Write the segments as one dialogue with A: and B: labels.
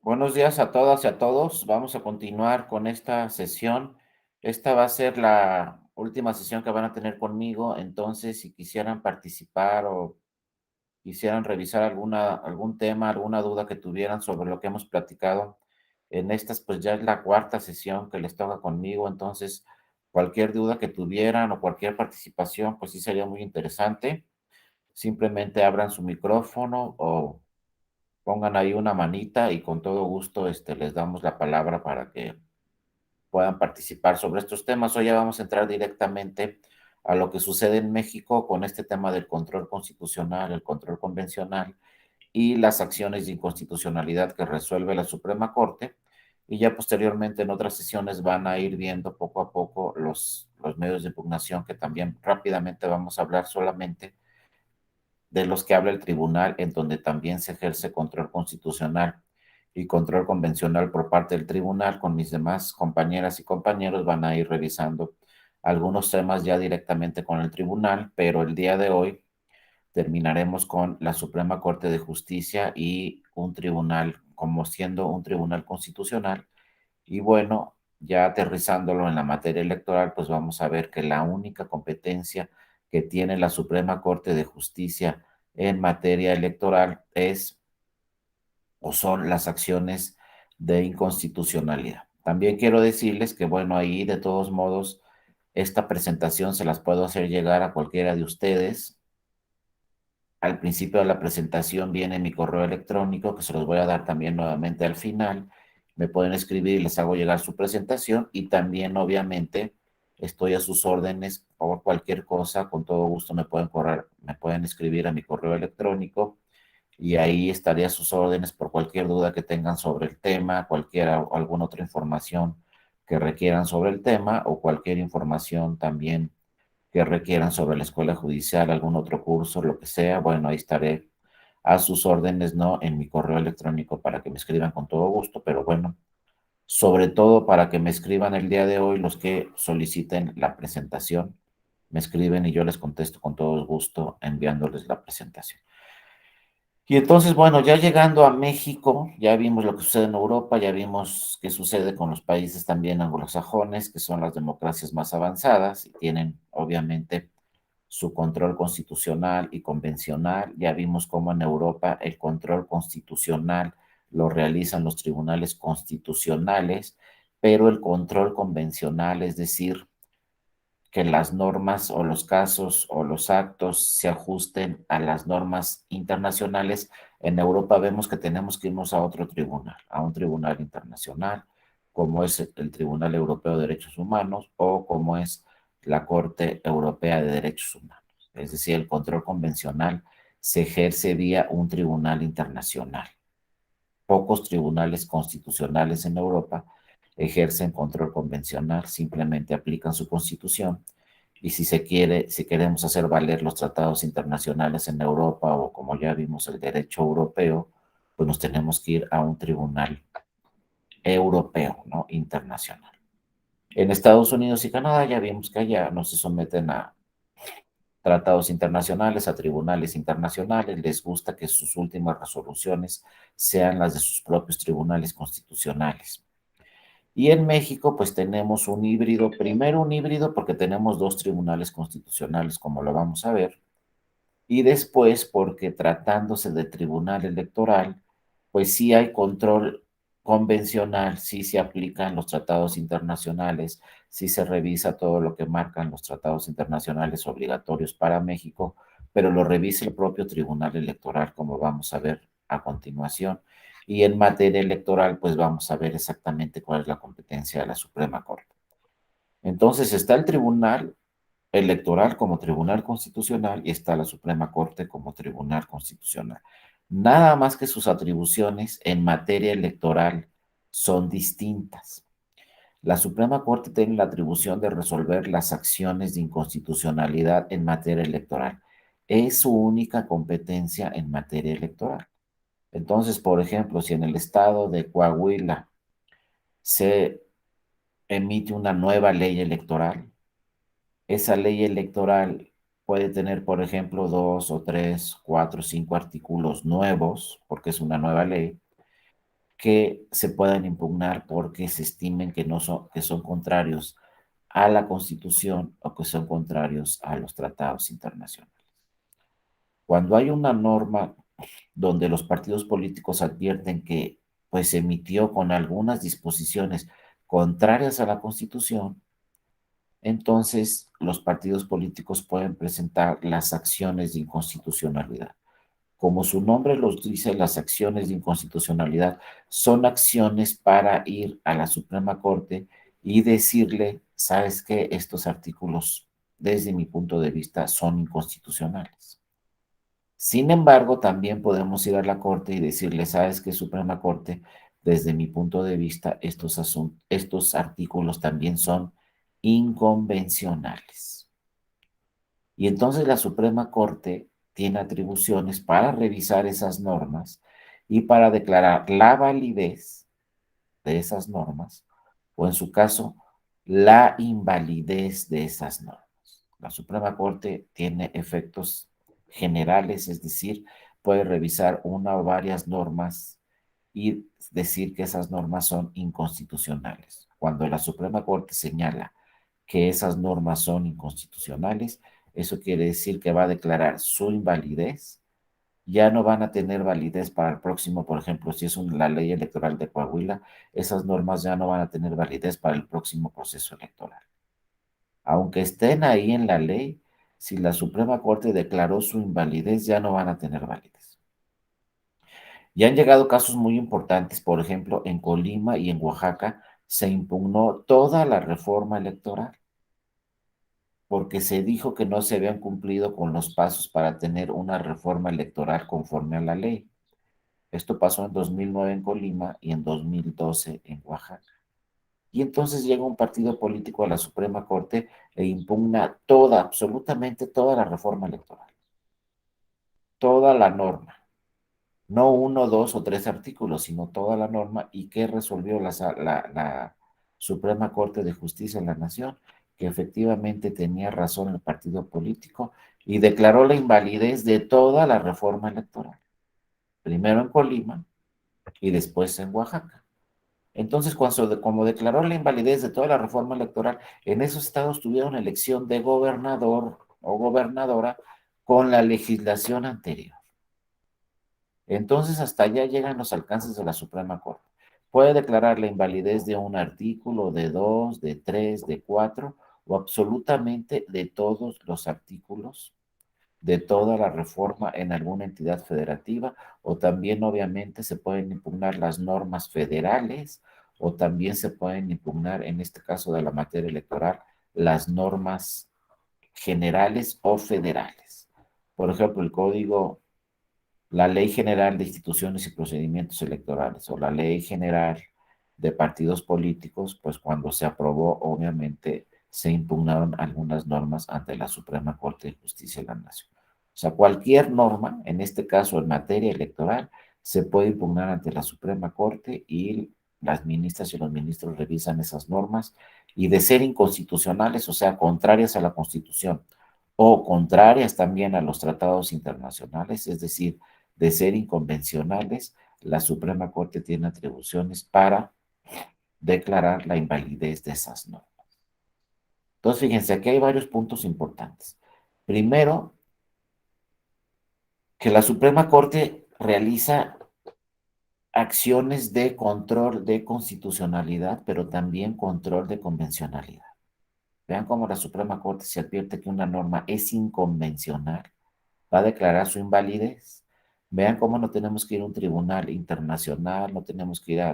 A: Buenos días a todas y a todos. Vamos a continuar con esta sesión. Esta va a ser la última sesión que van a tener conmigo. Entonces, si quisieran participar o quisieran revisar algún tema, alguna duda que tuvieran sobre lo que hemos platicado en estas, pues ya es la cuarta sesión que les toca conmigo. Entonces, cualquier duda que tuvieran o cualquier participación, pues sí sería muy interesante. Simplemente abran su micrófono o pongan ahí una manita y con todo gusto, les damos la palabra para que puedan participar sobre estos temas. Hoy ya vamos a entrar directamente a lo que sucede en México con este tema del control constitucional, el control convencional y las acciones de inconstitucionalidad que resuelve la Suprema Corte. Y ya posteriormente en otras sesiones van a ir viendo poco a poco los medios de impugnación que también rápidamente vamos a hablar solamente de los que habla el tribunal, en donde también se ejerce control constitucional y control convencional por parte del tribunal. Con mis demás compañeras y compañeros van a ir revisando algunos temas ya directamente con el tribunal, pero el día de hoy terminaremos con la Suprema Corte de Justicia y un tribunal, como siendo un tribunal constitucional. Y bueno, ya aterrizándolo en la materia electoral, pues vamos a ver que la única competencia que tiene la Suprema Corte de Justicia en materia electoral es o son las acciones de inconstitucionalidad. También quiero decirles que, bueno, ahí de todos modos, esta presentación se las puedo hacer llegar a cualquiera de ustedes. Al principio de la presentación viene mi correo electrónico, que se los voy a dar también nuevamente al final. Me pueden escribir y les hago llegar su presentación y también, obviamente, estoy a sus órdenes por cualquier cosa. Con todo gusto me pueden escribir a mi correo electrónico y ahí estaré a sus órdenes por cualquier duda que tengan sobre el tema, alguna otra información que requieran sobre el tema o cualquier información también que requieran sobre la escuela judicial, algún otro curso, lo que sea. Bueno, ahí estaré a sus órdenes, ¿no? En mi correo electrónico para que me escriban con todo gusto, pero bueno, sobre todo para que me escriban el día de hoy los que soliciten la presentación. Me escriben y yo les contesto con todo gusto enviándoles la presentación. Y entonces, bueno, ya llegando a México, ya vimos lo que sucede en Europa, ya vimos qué sucede con los países también anglosajones, que son las democracias más avanzadas y tienen obviamente su control constitucional y convencional. Ya vimos cómo en Europa el control constitucional lo realizan los tribunales constitucionales, pero el control convencional, es decir, que las normas o los casos o los actos se ajusten a las normas internacionales. En Europa vemos que tenemos que irnos a otro tribunal, a un tribunal internacional, como es el Tribunal Europeo de Derechos Humanos o como es la Corte Europea de Derechos Humanos. Es decir, el control convencional se ejerce vía un tribunal internacional. Pocos tribunales constitucionales en Europa ejercen control convencional, simplemente aplican su constitución y si queremos hacer valer los tratados internacionales en Europa o como ya vimos el derecho europeo, pues nos tenemos que ir a un tribunal europeo, ¿no? Internacional. En Estados Unidos y Canadá ya vimos que allá no se someten a tratados internacionales, a tribunales internacionales, les gusta que sus últimas resoluciones sean las de sus propios tribunales constitucionales. Y en México, pues tenemos un híbrido, primero un híbrido porque tenemos dos tribunales constitucionales, como lo vamos a ver, y después porque tratándose de tribunal electoral, pues sí hay control convencional, sí se aplican los tratados internacionales, sí se revisa todo lo que marcan los tratados internacionales obligatorios para México, pero lo revisa el propio tribunal electoral, como vamos a ver a continuación. Y en materia electoral, pues vamos a ver exactamente cuál es la competencia de la Suprema Corte. Entonces está el Tribunal Electoral como Tribunal Constitucional y está la Suprema Corte como Tribunal Constitucional. Nada más que sus atribuciones en materia electoral son distintas. La Suprema Corte tiene la atribución de resolver las acciones de inconstitucionalidad en materia electoral. Es su única competencia en materia electoral. Entonces, por ejemplo, si en el estado de Coahuila se emite una nueva ley electoral, esa ley electoral puede tener, por ejemplo, dos o tres, cuatro, cinco artículos nuevos, porque es una nueva ley, que se puedan impugnar porque se estimen que, no son, que son contrarios a la Constitución o que son contrarios a los tratados internacionales. Cuando hay una norma donde los partidos políticos advierten que pues se emitió con algunas disposiciones contrarias a la Constitución, entonces los partidos políticos pueden presentar las acciones de inconstitucionalidad. Como su nombre los dice, las acciones de inconstitucionalidad son acciones para ir a la Suprema Corte y decirle, sabes que estos artículos, desde mi punto de vista, son inconstitucionales. Sin embargo, también podemos ir a la Corte y decirle, sabes que Suprema Corte, desde mi punto de vista, estos artículos también son inconvencionales. Y entonces la Suprema Corte tiene atribuciones para revisar esas normas y para declarar la validez de esas normas, o en su caso, la invalidez de esas normas. La Suprema Corte tiene efectos generales, es decir, puede revisar una o varias normas y decir que esas normas son inconstitucionales. Cuando la Suprema Corte señala que esas normas son inconstitucionales, eso quiere decir que va a declarar su invalidez, ya no van a tener validez para el próximo, por ejemplo, si es la ley electoral de Coahuila, esas normas ya no van a tener validez para el próximo proceso electoral. Aunque estén ahí en la ley, si la Suprema Corte declaró su invalidez, ya no van a tener validez. Y han llegado casos muy importantes, por ejemplo, en Colima y en Oaxaca se impugnó toda la reforma electoral porque se dijo que no se habían cumplido con los pasos para tener una reforma electoral conforme a la ley. Esto pasó en 2009 en Colima y en 2012 en Oaxaca. Y entonces llega un partido político a la Suprema Corte e impugna toda, absolutamente toda la reforma electoral, toda la norma, no uno, dos o tres artículos, sino toda la norma. ¿Y qué resolvió la Suprema Corte de Justicia de la Nación? Que efectivamente tenía razón el partido político y declaró la invalidez de toda la reforma electoral, primero en Colima y después en Oaxaca. Entonces, como declaró la invalidez de toda la reforma electoral, en esos estados tuvieron elección de gobernador o gobernadora con la legislación anterior. Entonces, hasta allá llegan los alcances de la Suprema Corte. Puede declarar la invalidez de un artículo, de dos, de tres, de cuatro, o absolutamente de todos los artículos de toda la reforma en alguna entidad federativa, o también obviamente se pueden impugnar las normas federales, o también se pueden impugnar, en este caso de la materia electoral, las normas generales o federales. Por ejemplo, el código, la Ley General de Instituciones y Procedimientos Electorales o la Ley General de Partidos Políticos, pues cuando se aprobó, obviamente se impugnaron algunas normas ante la Suprema Corte de Justicia de la Nación. O sea, cualquier norma, en este caso en materia electoral, se puede impugnar ante la Suprema Corte y las ministras y los ministros revisan esas normas y de ser inconstitucionales, o sea, contrarias a la Constitución o contrarias también a los tratados internacionales, es decir, de ser inconvencionales, la Suprema Corte tiene atribuciones para declarar la invalidez de esas normas. Entonces, fíjense, aquí hay varios puntos importantes. Primero, que la Suprema Corte realiza acciones de control de constitucionalidad, pero también control de convencionalidad. Vean cómo la Suprema Corte se advierte que una norma es inconvencional, va a declarar su invalidez. Vean cómo no tenemos que ir a un tribunal internacional, no tenemos que ir a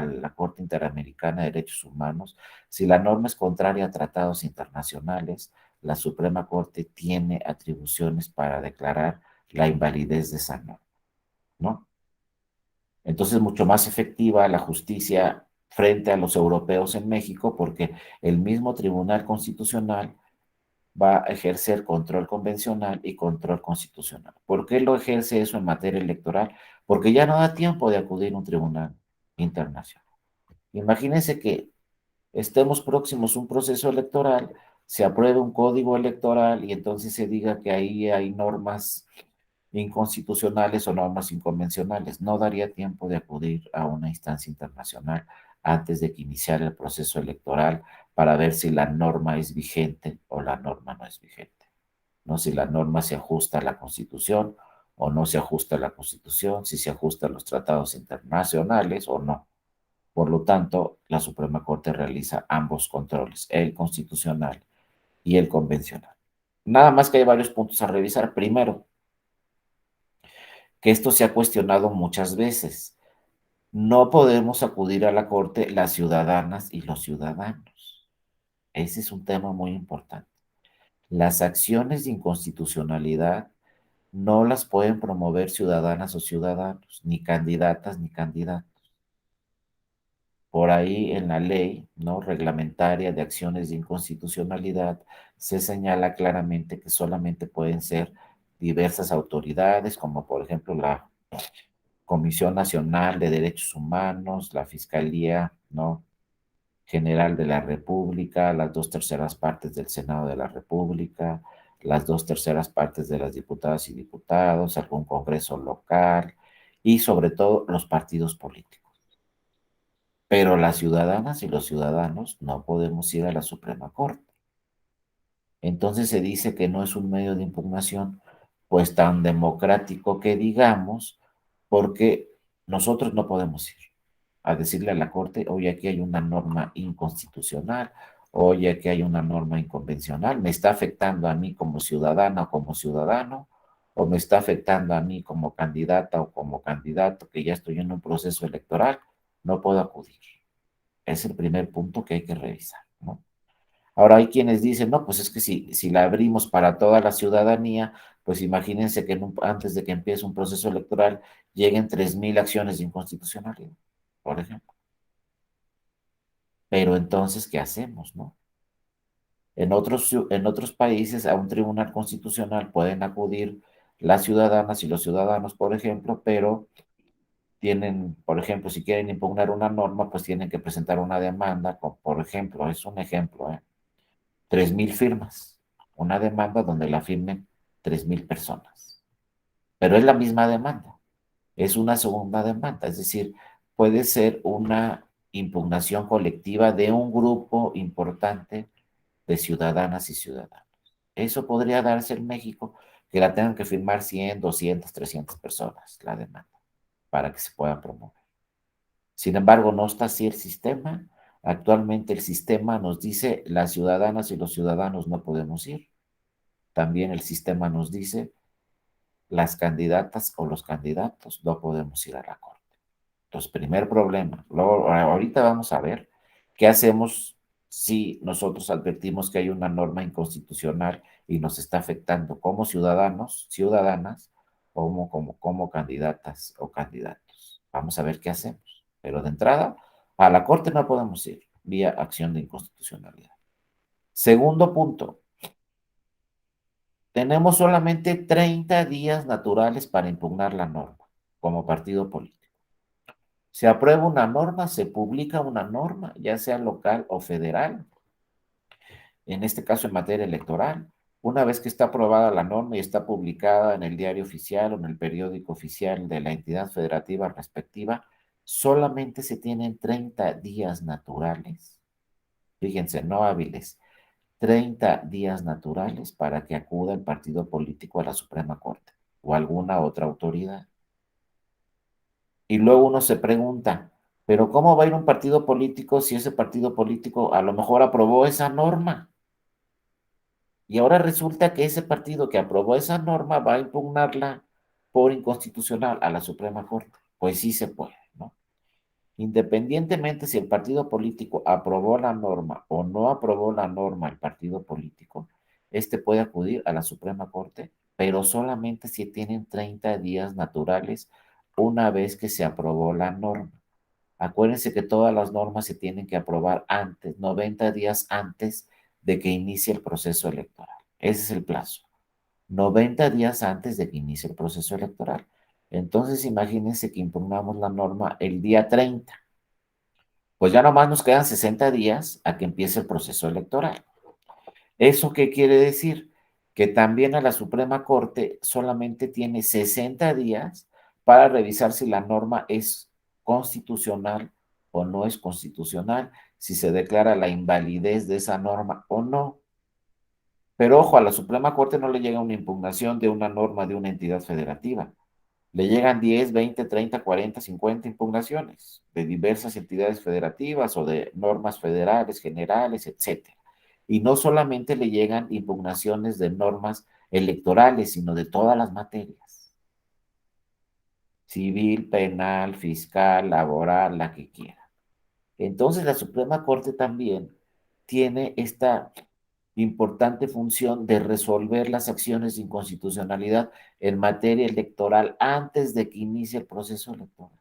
A: la Corte Interamericana de Derechos Humanos. Si la norma es contraria a tratados internacionales, la Suprema Corte tiene atribuciones para declarar la invalidez de esa norma, ¿no? Entonces, mucho más efectiva la justicia frente a los europeos en México, porque el mismo Tribunal Constitucional va a ejercer control convencional y control constitucional. ¿Por qué lo ejerce eso en materia electoral? Porque ya no da tiempo de acudir a un tribunal internacional. Imagínense que estemos próximos a un proceso electoral, se apruebe un código electoral y entonces se diga que ahí hay normas inconstitucionales o normas inconvencionales. No daría tiempo de acudir a una instancia internacional antes de que iniciara el proceso electoral para ver si la norma es vigente o la norma no es vigente. No si la norma se ajusta a la Constitución o no se ajusta a la Constitución, si se ajusta a los tratados internacionales o no. Por lo tanto, la Suprema Corte realiza ambos controles, el constitucional y el convencional. Nada más que hay varios puntos a revisar. Primero, que esto se ha cuestionado muchas veces. No podemos acudir a la Corte las ciudadanas y los ciudadanos. Ese es un tema muy importante. Las acciones de inconstitucionalidad no las pueden promover ciudadanas o ciudadanos, ni candidatas ni candidatos. Por ahí en la ley, ¿no?, reglamentaria de acciones de inconstitucionalidad se señala claramente que solamente pueden ser diversas autoridades, como por ejemplo la Comisión Nacional de Derechos Humanos, la Fiscalía, ¿no?, General de la República, las dos terceras partes del Senado de la República, las dos terceras partes de las diputadas y diputados, algún congreso local y sobre todo los partidos políticos. Pero las ciudadanas y los ciudadanos no podemos ir a la Suprema Corte. Entonces se dice que no es un medio de impugnación, pues tan democrático que digamos, porque nosotros no podemos ir a decirle a la Corte, oye, aquí hay una norma inconstitucional, oye, aquí hay una norma inconvencional, me está afectando a mí como ciudadana o como ciudadano, o me está afectando a mí como candidata o como candidato que ya estoy en un proceso electoral, no puedo acudir. Es el primer punto que hay que revisar, ¿no? Ahora hay quienes dicen, no, pues es que si la abrimos para toda la ciudadanía, pues imagínense que antes de que empiece un proceso electoral lleguen 3,000 acciones de inconstitucionalidad, por ejemplo. Pero entonces, ¿qué hacemos, no? En otros países a un tribunal constitucional pueden acudir las ciudadanas y los ciudadanos, por ejemplo, pero tienen, por ejemplo, si quieren impugnar una norma, pues tienen que presentar una demanda, por ejemplo, es un ejemplo, 3,000 firmas, una demanda donde la firmen 3,000 personas. Pero es la misma demanda, es una segunda demanda, es decir, puede ser una impugnación colectiva de un grupo importante de ciudadanas y ciudadanos. Eso podría darse en México, que la tengan que firmar 100, 200, 300 personas, la demanda, para que se pueda promover. Sin embargo, no está así el sistema. Actualmente el sistema nos dice las ciudadanas y los ciudadanos no podemos ir. También el sistema nos dice las candidatas o los candidatos no podemos ir a la corte. Entonces, primer problema. Luego, ahorita vamos a ver qué hacemos si nosotros advertimos que hay una norma inconstitucional y nos está afectando como ciudadanos, ciudadanas, o como candidatas o candidatos. Vamos a ver qué hacemos. Pero de entrada, a la corte no podemos ir vía acción de inconstitucionalidad. Segundo punto, tenemos solamente 30 días naturales para impugnar la norma como partido político. Se aprueba una norma, se publica una norma, ya sea local o federal, en este caso en materia electoral. Una vez que está aprobada la norma y está publicada en el diario oficial o en el periódico oficial de la entidad federativa respectiva, solamente se tienen 30 días naturales, fíjense, no hábiles, 30 días naturales para que acuda el partido político a la Suprema Corte o alguna otra autoridad. Y luego uno se pregunta, pero ¿cómo va a ir un partido político si ese partido político a lo mejor aprobó esa norma? Y ahora resulta que ese partido que aprobó esa norma va a impugnarla por inconstitucional a la Suprema Corte. Pues sí se puede, ¿no? Independientemente si el partido político aprobó la norma o no aprobó la norma el partido político, este puede acudir a la Suprema Corte, pero solamente si tienen 30 días naturales una vez que se aprobó la norma. Acuérdense que todas las normas se tienen que aprobar antes, 90 días antes de que inicie el proceso electoral. Ese es el plazo. 90 días antes de que inicie el proceso electoral. Entonces, imagínense que impugnamos la norma el día 30. Pues ya nomás nos quedan 60 días a que empiece el proceso electoral. ¿Eso qué quiere decir? que también a la Suprema Corte solamente tiene 60 días para revisar si la norma es constitucional o no es constitucional, si se declara la invalidez de esa norma o no. Pero ojo, a la Suprema Corte no le llega una impugnación de una norma de una entidad federativa. Le llegan 10, 20, 30, 40, 50 impugnaciones de diversas entidades federativas o de normas federales, generales, etcétera. Y no solamente le llegan impugnaciones de normas electorales, sino de todas las materias: civil, penal, fiscal, laboral, la que quiera. Entonces la Suprema Corte también tiene esta importante función de resolver las acciones de inconstitucionalidad en materia electoral antes de que inicie el proceso electoral.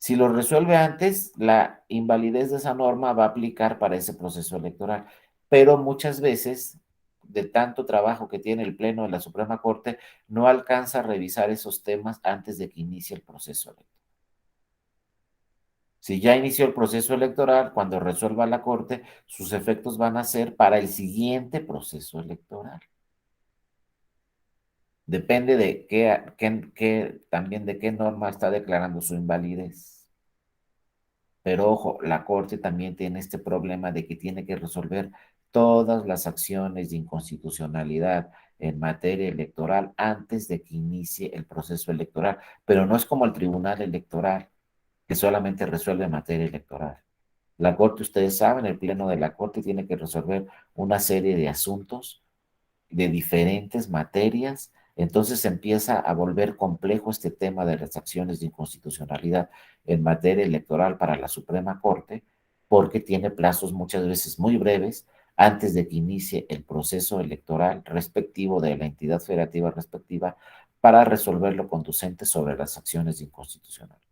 A: Si lo resuelve antes, la invalidez de esa norma va a aplicar para ese proceso electoral. Pero muchas veces, de tanto trabajo que tiene el Pleno de la Suprema Corte, no alcanza a revisar esos temas antes de que inicie el proceso electoral. Si ya inició el proceso electoral, cuando resuelva la Corte, sus efectos van a ser para el siguiente proceso electoral. Depende de también de qué norma está declarando su invalidez. Pero ojo, la Corte también tiene este problema de que tiene que resolver todas las acciones de inconstitucionalidad en materia electoral antes de que inicie el proceso electoral. Pero no es como el Tribunal Electoral, que solamente resuelve materia electoral. La Corte, ustedes saben, el Pleno de la Corte tiene que resolver una serie de asuntos de diferentes materias. Entonces se empieza a volver complejo este tema de las acciones de inconstitucionalidad en materia electoral para la Suprema Corte, porque tiene plazos muchas veces muy breves antes de que inicie el proceso electoral respectivo de la entidad federativa respectiva para resolver lo conducente sobre las acciones de inconstitucionalidad.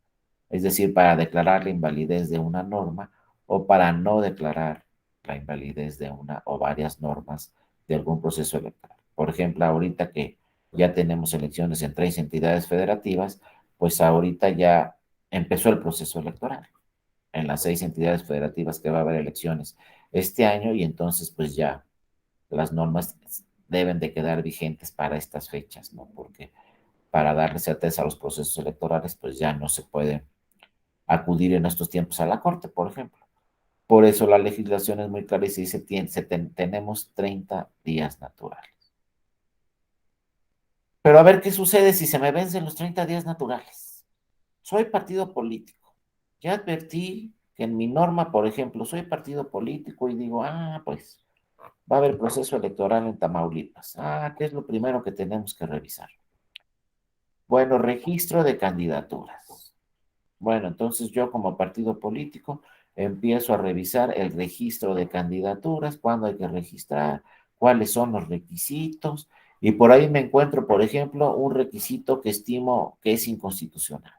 A: Es decir, para declarar la invalidez de una norma o para no declarar la invalidez de una o varias normas de algún proceso electoral. Por ejemplo, ahorita que ya tenemos elecciones en 3 entidades federativas, pues ahorita ya empezó el proceso electoral en las 6 entidades federativas que va a haber elecciones este año, y entonces pues ya las normas deben de quedar vigentes para estas fechas, ¿no? Porque para darle certeza a los procesos electorales, pues ya no se puede acudir en estos tiempos a la Corte, por ejemplo. Por eso la legislación es muy clara y se dice, tenemos 30 días naturales. Pero a ver qué sucede si se me vencen los 30 días naturales. Soy partido político. Ya advertí que en mi norma, por ejemplo, soy partido político y digo, pues va a haber proceso electoral en Tamaulipas. ¿Qué es lo primero que tenemos que revisar? Bueno, registro de candidaturas. Bueno, entonces yo como partido político empiezo a revisar el registro de candidaturas, cuándo hay que registrar, cuáles son los requisitos, y por ahí me encuentro, por ejemplo, un requisito que estimo que es inconstitucional.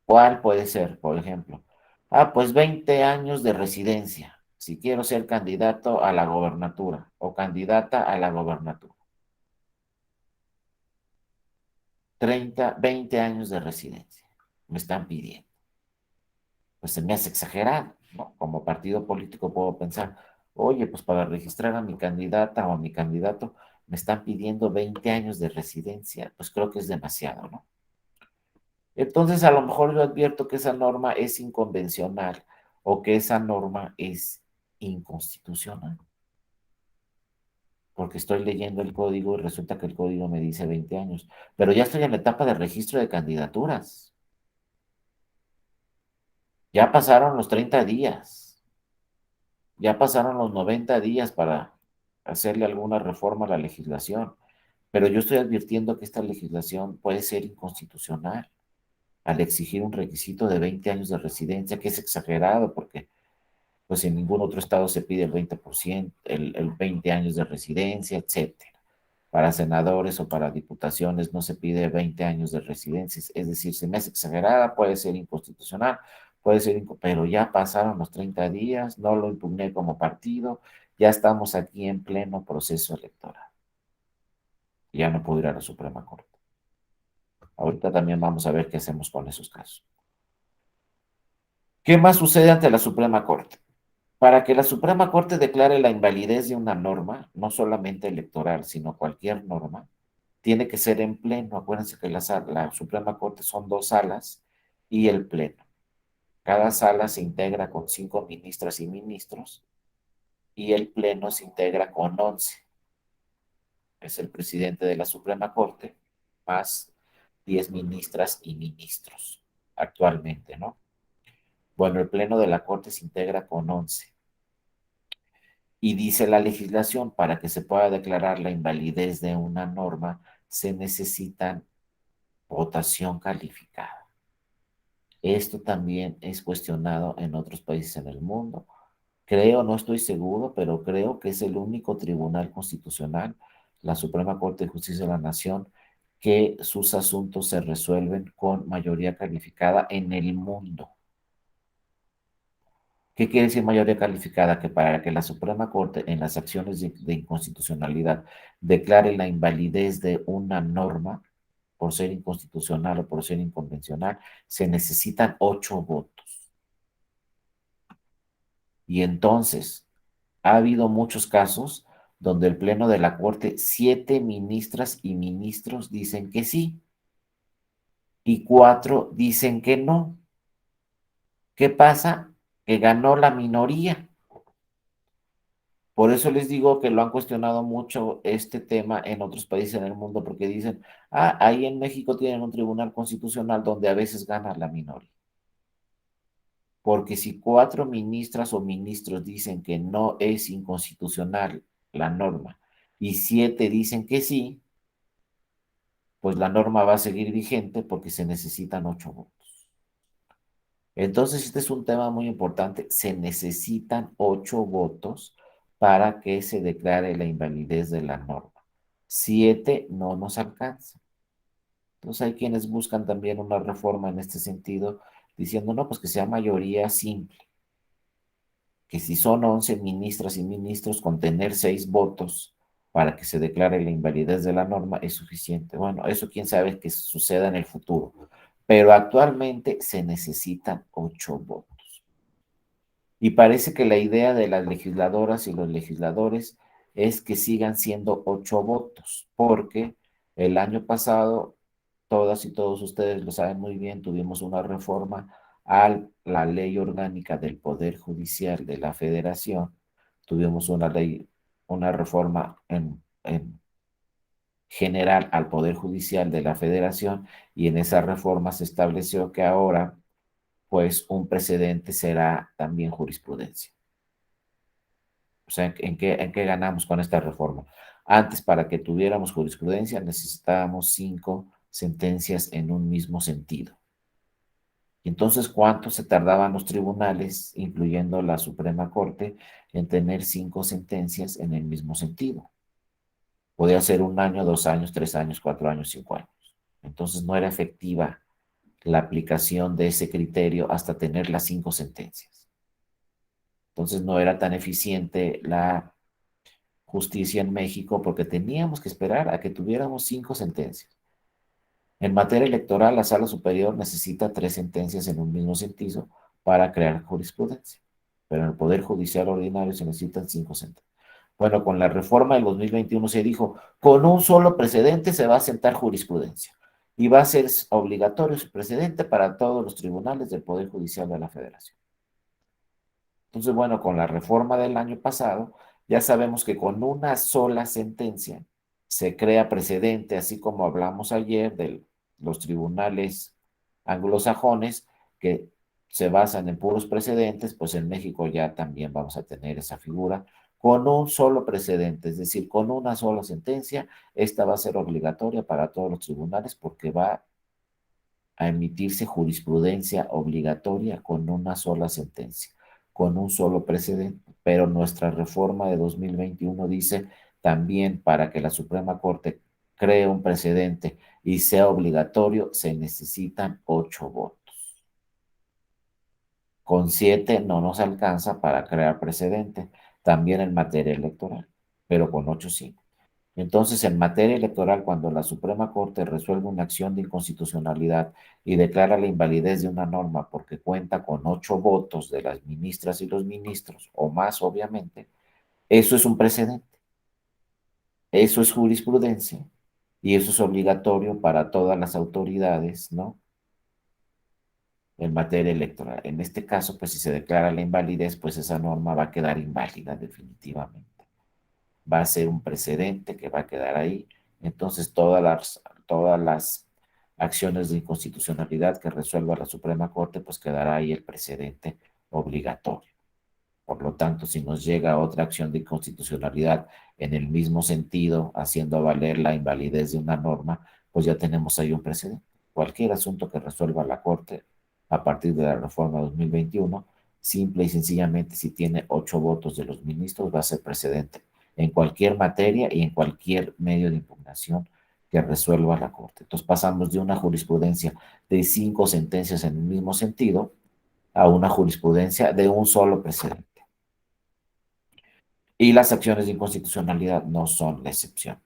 A: ¿Cuál puede ser, por ejemplo? Pues 20 años de residencia, si quiero ser candidato a la gobernatura o candidata a la gobernatura. 20 años de residencia me están pidiendo. Pues se me hace exagerado, ¿no? Como partido político puedo pensar, oye, pues para registrar a mi candidata o a mi candidato me están pidiendo 20 años de residencia, pues creo que es demasiado, ¿no? Entonces a lo mejor yo advierto que esa norma es inconvencional o que esa norma es inconstitucional, porque estoy leyendo el código y resulta que el código me dice 20 años, pero ya estoy en la etapa de registro de candidaturas, ya pasaron los 30 días. Ya pasaron los 90 días para hacerle alguna reforma a la legislación, pero yo estoy advirtiendo que esta legislación puede ser inconstitucional al exigir un requisito de 20 años de residencia, que es exagerado porque pues en ningún otro estado se pide el 20%, el 20 años de residencia, etcétera. Para senadores o para diputaciones no se pide 20 años de residencia, es decir, se me hace exagerada, puede ser inconstitucional, puede ser, pero ya pasaron los 30 días, no lo impugné como partido, ya estamos aquí en pleno proceso electoral. Ya no puedo ir a la Suprema Corte. Ahorita también vamos a ver qué hacemos con esos casos. ¿Qué más sucede ante la Suprema Corte? Para que la Suprema Corte declare la invalidez de una norma, no solamente electoral, sino cualquier norma, tiene que ser en pleno. Acuérdense que la Suprema Corte son dos salas y el pleno. Cada sala se integra con 5 ministras y ministros y el pleno se integra con 11. Es el presidente de la Suprema Corte más 10 ministras y ministros actualmente, ¿no? Bueno, el pleno de la Corte se integra con 11. Y dice la legislación, para que se pueda declarar la invalidez de una norma, se necesita votación calificada. Esto también es cuestionado en otros países en el mundo. Creo, no estoy seguro, pero creo que es el único tribunal constitucional, la Suprema Corte de Justicia de la Nación, que sus asuntos se resuelven con mayoría calificada en el mundo. ¿Qué quiere decir mayoría calificada? Que para que la Suprema Corte en las acciones de inconstitucionalidad declare la invalidez de una norma por ser inconstitucional o por ser inconvencional, se necesitan 8 votos. Y entonces, ha habido muchos casos donde el Pleno de la Corte, 7 ministras y ministros dicen que sí y 4 dicen que no. ¿Qué pasa? Que ganó la minoría. Por eso les digo que lo han cuestionado mucho este tema en otros países en el mundo, porque dicen, ahí en México tienen un tribunal constitucional donde a veces gana la minoría. Porque si 4 ministras o ministros dicen que no es inconstitucional la norma y 7 dicen que sí, pues la norma va a seguir vigente porque se necesitan 8 votos. Entonces, este es un tema muy importante. Se necesitan 8 votos para que se declare la invalidez de la norma. 7 no nos alcanza. Entonces, hay quienes buscan también una reforma en este sentido, diciendo, no, pues que sea mayoría simple, que si son 11 ministras y ministros, con tener 6 votos para que se declare la invalidez de la norma es suficiente. Bueno, eso quién sabe que suceda en el futuro, pero actualmente se necesitan 8 votos. Y parece que la idea de las legisladoras y los legisladores es que sigan siendo 8 votos, porque el año pasado, todas y todos ustedes lo saben muy bien, tuvimos una reforma a la ley orgánica del Poder Judicial de la Federación, tuvimos una reforma en general al Poder Judicial de la Federación, y en esa reforma se estableció que ahora, pues, un precedente será también jurisprudencia. O sea, ¿en qué ganamos con esta reforma? Antes, para que tuviéramos jurisprudencia, necesitábamos 5 sentencias en un mismo sentido. Entonces, ¿cuánto se tardaban los tribunales, incluyendo la Suprema Corte, en tener 5 sentencias en el mismo sentido? Podía ser 1 año, 2 años, 3 años, 4 años, 5 años. Entonces, no era efectiva la aplicación de ese criterio hasta tener las 5 sentencias. Entonces, no era tan eficiente la justicia en México porque teníamos que esperar a que tuviéramos 5 sentencias. En materia electoral, la Sala Superior necesita 3 sentencias en un mismo sentido para crear jurisprudencia, pero en el Poder Judicial Ordinario se necesitan 5 sentencias. Bueno, con la reforma del 2021 se dijo, con un solo precedente se va a sentar jurisprudencia y va a ser obligatorio su precedente para todos los tribunales del Poder Judicial de la Federación. Entonces, bueno, con la reforma del año pasado, ya sabemos que con una sola sentencia se crea precedente, así como hablamos ayer de los tribunales anglosajones que se basan en puros precedentes, pues en México ya también vamos a tener esa figura con un solo precedente, es decir, con una sola sentencia. Esta va a ser obligatoria para todos los tribunales porque va a emitirse jurisprudencia obligatoria con una sola sentencia, con un solo precedente. Pero nuestra reforma de 2021 dice también, para que la Suprema Corte cree un precedente y sea obligatorio, se necesitan 8 votos. Con 7 no nos alcanza para crear precedente, también en materia electoral, pero con 8 sí. Entonces, en materia electoral, cuando la Suprema Corte resuelve una acción de inconstitucionalidad y declara la invalidez de una norma porque cuenta con 8 votos de las ministras y los ministros, o más obviamente, eso es un precedente, eso es jurisprudencia y eso es obligatorio para todas las autoridades, ¿no? En materia electoral. En este caso, pues si se declara la invalidez, pues esa norma va a quedar inválida definitivamente. Va a ser un precedente que va a quedar ahí. Entonces, todas las acciones de inconstitucionalidad que resuelva la Suprema Corte, pues quedará ahí el precedente obligatorio. Por lo tanto, si nos llega otra acción de inconstitucionalidad en el mismo sentido, haciendo valer la invalidez de una norma, pues ya tenemos ahí un precedente. Cualquier asunto que resuelva la Corte a partir de la reforma 2021, simple y sencillamente, si tiene 8 votos de los ministros, va a ser precedente en cualquier materia y en cualquier medio de impugnación que resuelva la Corte. Entonces pasamos de una jurisprudencia de 5 sentencias en el mismo sentido a una jurisprudencia de un solo precedente. Y las acciones de inconstitucionalidad no son la excepción.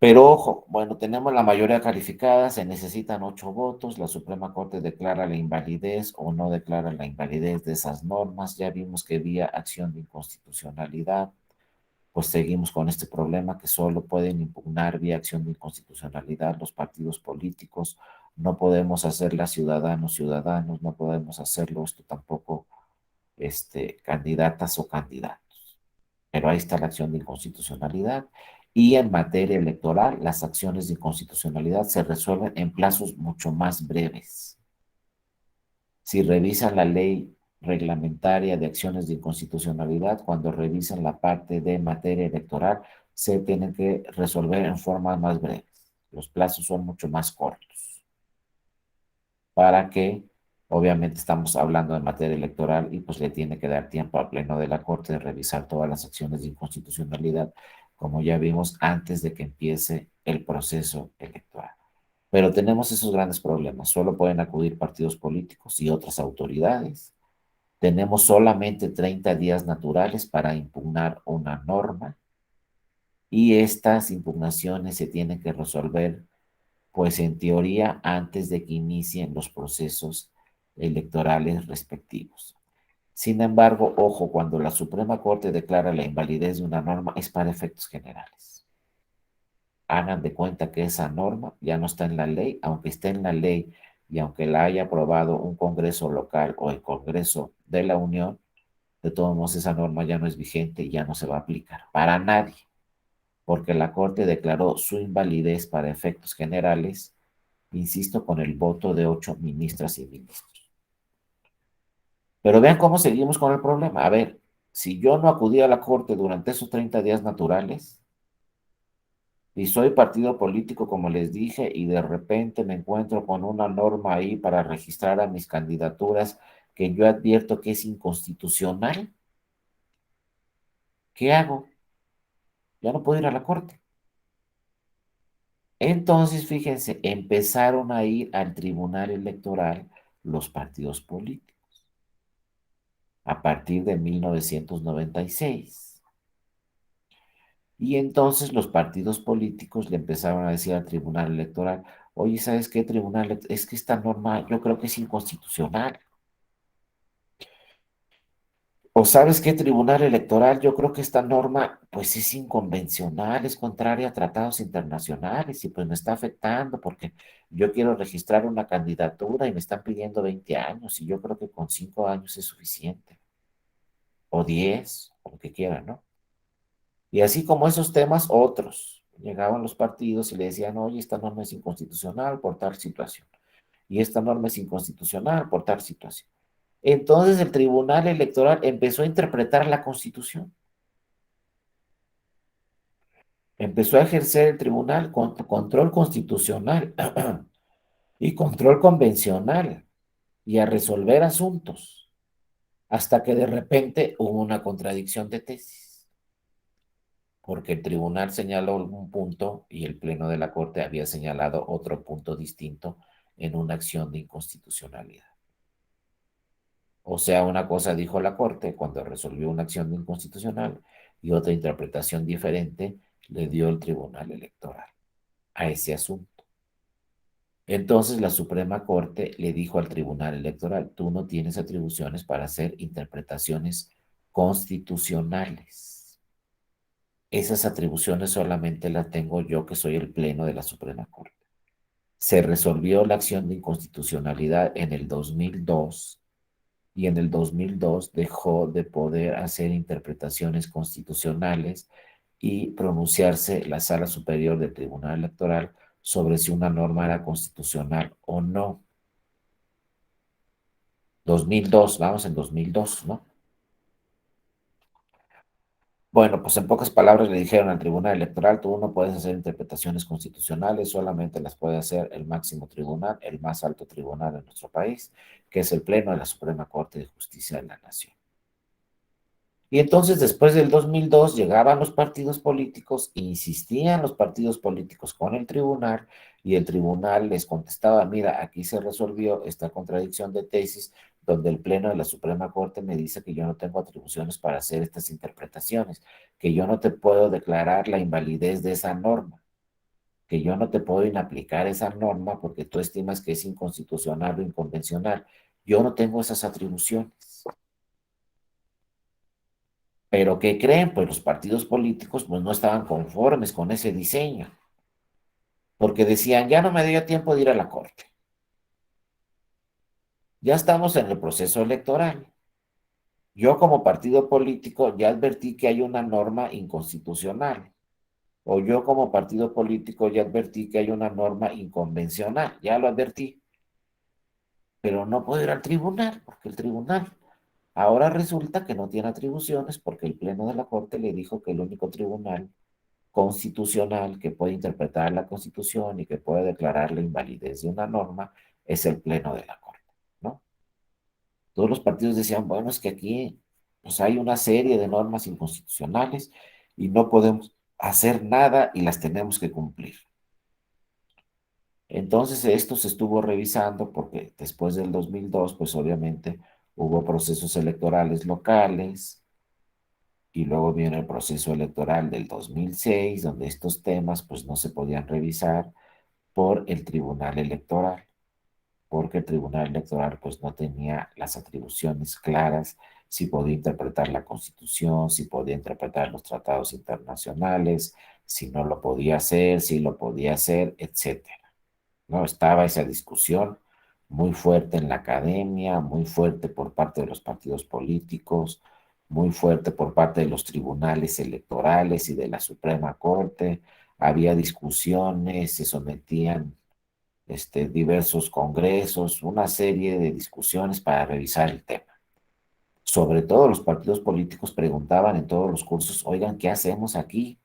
A: Pero ojo, bueno, tenemos la mayoría calificada, se necesitan 8 votos, la Suprema Corte declara la invalidez o no declara la invalidez de esas normas, ya vimos que vía acción de inconstitucionalidad, pues seguimos con este problema que solo pueden impugnar vía acción de inconstitucionalidad los partidos políticos, no podemos hacerla ciudadanos, no podemos hacerlo esto tampoco candidatas o candidatos. Pero ahí está la acción de inconstitucionalidad. Y en materia electoral, las acciones de inconstitucionalidad se resuelven en plazos mucho más breves. Si revisan la ley reglamentaria de acciones de inconstitucionalidad, cuando revisan la parte de materia electoral, se tienen que resolver en formas más breves. Los plazos son mucho más cortos para que, obviamente estamos hablando de materia electoral y pues le tiene que dar tiempo al Pleno de la Corte de revisar todas las acciones de inconstitucionalidad, como ya vimos antes de que empiece el proceso electoral. Pero tenemos esos grandes problemas. Solo pueden acudir partidos políticos y otras autoridades. Tenemos solamente 30 días naturales para impugnar una norma y estas impugnaciones se tienen que resolver pues en teoría antes de que inicien los procesos electorales respectivos. Sin embargo, ojo, cuando la Suprema Corte declara la invalidez de una norma es para efectos generales. Hagan de cuenta que esa norma ya no está en la ley, aunque esté en la ley y aunque la haya aprobado un Congreso local o el Congreso de la Unión, de todos modos esa norma ya no es vigente y ya no se va a aplicar para nadie, porque la Corte declaró su invalidez para efectos generales, insisto, con el voto de 8 ministras y ministros. Pero vean cómo seguimos con el problema. A ver, si yo no acudí a la Corte durante esos 30 días naturales y soy partido político, como les dije, y de repente me encuentro con una norma ahí para registrar a mis candidaturas que yo advierto que es inconstitucional, ¿qué hago? Ya no puedo ir a la Corte. Entonces, fíjense, empezaron a ir al Tribunal Electoral los partidos políticos a partir de 1996. Y entonces los partidos políticos le empezaron a decir al Tribunal Electoral, oye, ¿sabes qué, Tribunal? Es que esta norma yo creo que es inconstitucional. O ¿sabes qué, Tribunal Electoral? Yo creo que esta norma pues es inconvencional, es contraria a tratados internacionales y pues me está afectando porque yo quiero registrar una candidatura y me están pidiendo 20 años y yo creo que con 5 años es suficiente, o 10, o lo que quieran, ¿no? Y así como esos temas, otros. Llegaban los partidos y le decían, oye, esta norma es inconstitucional por tal situación. Y esta norma es inconstitucional por tal situación. Entonces el Tribunal Electoral empezó a interpretar la Constitución. Empezó a ejercer el tribunal control constitucional y control convencional y a resolver asuntos, hasta que de repente hubo una contradicción de tesis, porque el tribunal señaló un punto y el pleno de la Corte había señalado otro punto distinto en una acción de inconstitucionalidad. O sea, una cosa dijo la Corte cuando resolvió una acción de inconstitucional y otra interpretación diferente le dio el Tribunal Electoral a ese asunto. Entonces la Suprema Corte le dijo al Tribunal Electoral, tú no tienes atribuciones para hacer interpretaciones constitucionales. Esas atribuciones solamente las tengo yo, que soy el Pleno de la Suprema Corte. Se resolvió la acción de inconstitucionalidad en el 2002 y en el 2002 dejó de poder hacer interpretaciones constitucionales y pronunciarse la Sala Superior del Tribunal Electoral sobre si una norma era constitucional o no. 2002, vamos en 2002, ¿no? Bueno, pues en pocas palabras le dijeron al Tribunal Electoral, tú no puedes hacer interpretaciones constitucionales, solamente las puede hacer el máximo tribunal, el más alto tribunal de nuestro país, que es el Pleno de la Suprema Corte de Justicia de la Nación. Y entonces, después del 2002, llegaban los partidos políticos, insistían los partidos políticos con el tribunal, y el tribunal les contestaba, mira, aquí se resolvió esta contradicción de tesis, donde el Pleno de la Suprema Corte me dice que yo no tengo atribuciones para hacer estas interpretaciones, que yo no te puedo declarar la invalidez de esa norma, que yo no te puedo inaplicar esa norma porque tú estimas que es inconstitucional o inconvencional. Yo no tengo esas atribuciones. Pero ¿qué creen? Pues los partidos políticos pues no estaban conformes con ese diseño, porque decían, ya no me dio tiempo de ir a la corte, ya estamos en el proceso electoral. Yo como partido político ya advertí que hay una norma inconstitucional, o yo como partido político ya advertí que hay una norma inconvencional, ya lo advertí, pero no puedo ir al tribunal, porque el tribunal ahora resulta que no tiene atribuciones porque el Pleno de la Corte le dijo que el único tribunal constitucional que puede interpretar la Constitución y que puede declarar la invalidez de una norma es el Pleno de la Corte, ¿no? Todos los partidos decían, bueno, es que aquí pues hay una serie de normas inconstitucionales y no podemos hacer nada y las tenemos que cumplir. Entonces esto se estuvo revisando porque después del 2002, pues obviamente hubo procesos electorales locales y luego viene el proceso electoral del 2006, donde estos temas pues no se podían revisar por el Tribunal Electoral, porque el Tribunal Electoral pues no tenía las atribuciones claras, si podía interpretar la Constitución, si podía interpretar los tratados internacionales, si no lo podía hacer, si lo podía hacer, etcétera. ¿No? Estaba esa discusión muy fuerte en la academia, muy fuerte por parte de los partidos políticos, muy fuerte por parte de los tribunales electorales y de la Suprema Corte. Había discusiones, se sometían diversos congresos, una serie de discusiones para revisar el tema. Sobre todo los partidos políticos preguntaban en todos los cursos, oigan, ¿qué hacemos aquí?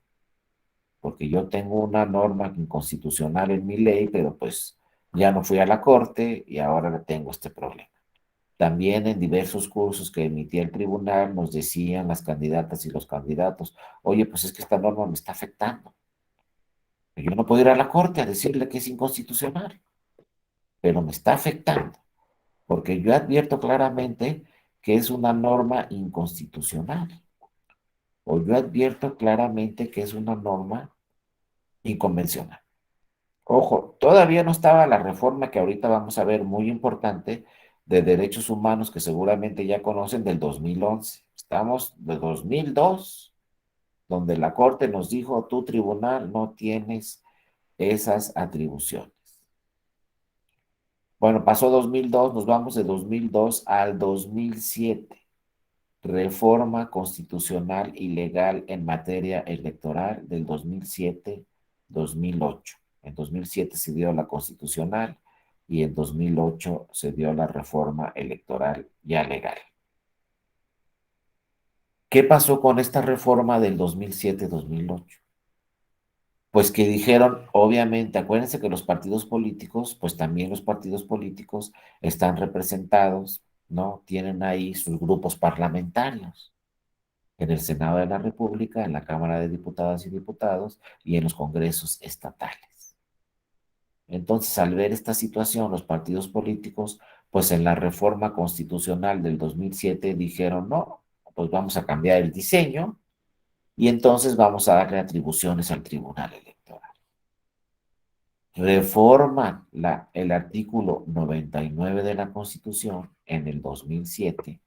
A: Porque yo tengo una norma inconstitucional en mi ley, pero pues ya no fui a la corte y ahora tengo este problema. También en diversos cursos que emitía el tribunal nos decían las candidatas y los candidatos, oye, pues es que esta norma me está afectando. Yo no puedo ir a la corte a decirle que es inconstitucional, pero me está afectando, porque yo advierto claramente que es una norma inconstitucional, o yo advierto claramente que es una norma inconvencional. Ojo, todavía no estaba la reforma que ahorita vamos a ver muy importante de derechos humanos que seguramente ya conocen del 2011. Estamos de 2002, donde la Corte nos dijo, tu tribunal no tienes esas atribuciones. Bueno, pasó 2002, nos vamos de 2002 al 2007. Reforma constitucional y legal en materia electoral del 2007-2008. En 2007 se dio la constitucional y en 2008 se dio la reforma electoral ya legal. ¿Qué pasó con esta reforma del 2007-2008? Pues que dijeron, obviamente, acuérdense que los partidos políticos, pues también los partidos políticos están representados, ¿no? Tienen ahí sus grupos parlamentarios en el Senado de la República, en la Cámara de Diputadas y Diputados y en los congresos estatales. Entonces, al ver esta situación, los partidos políticos, pues en la reforma constitucional del 2007 dijeron, no, pues vamos a cambiar el diseño Y entonces vamos a darle atribuciones al Tribunal Electoral. Reforman el artículo 99 de la Constitución en el 2007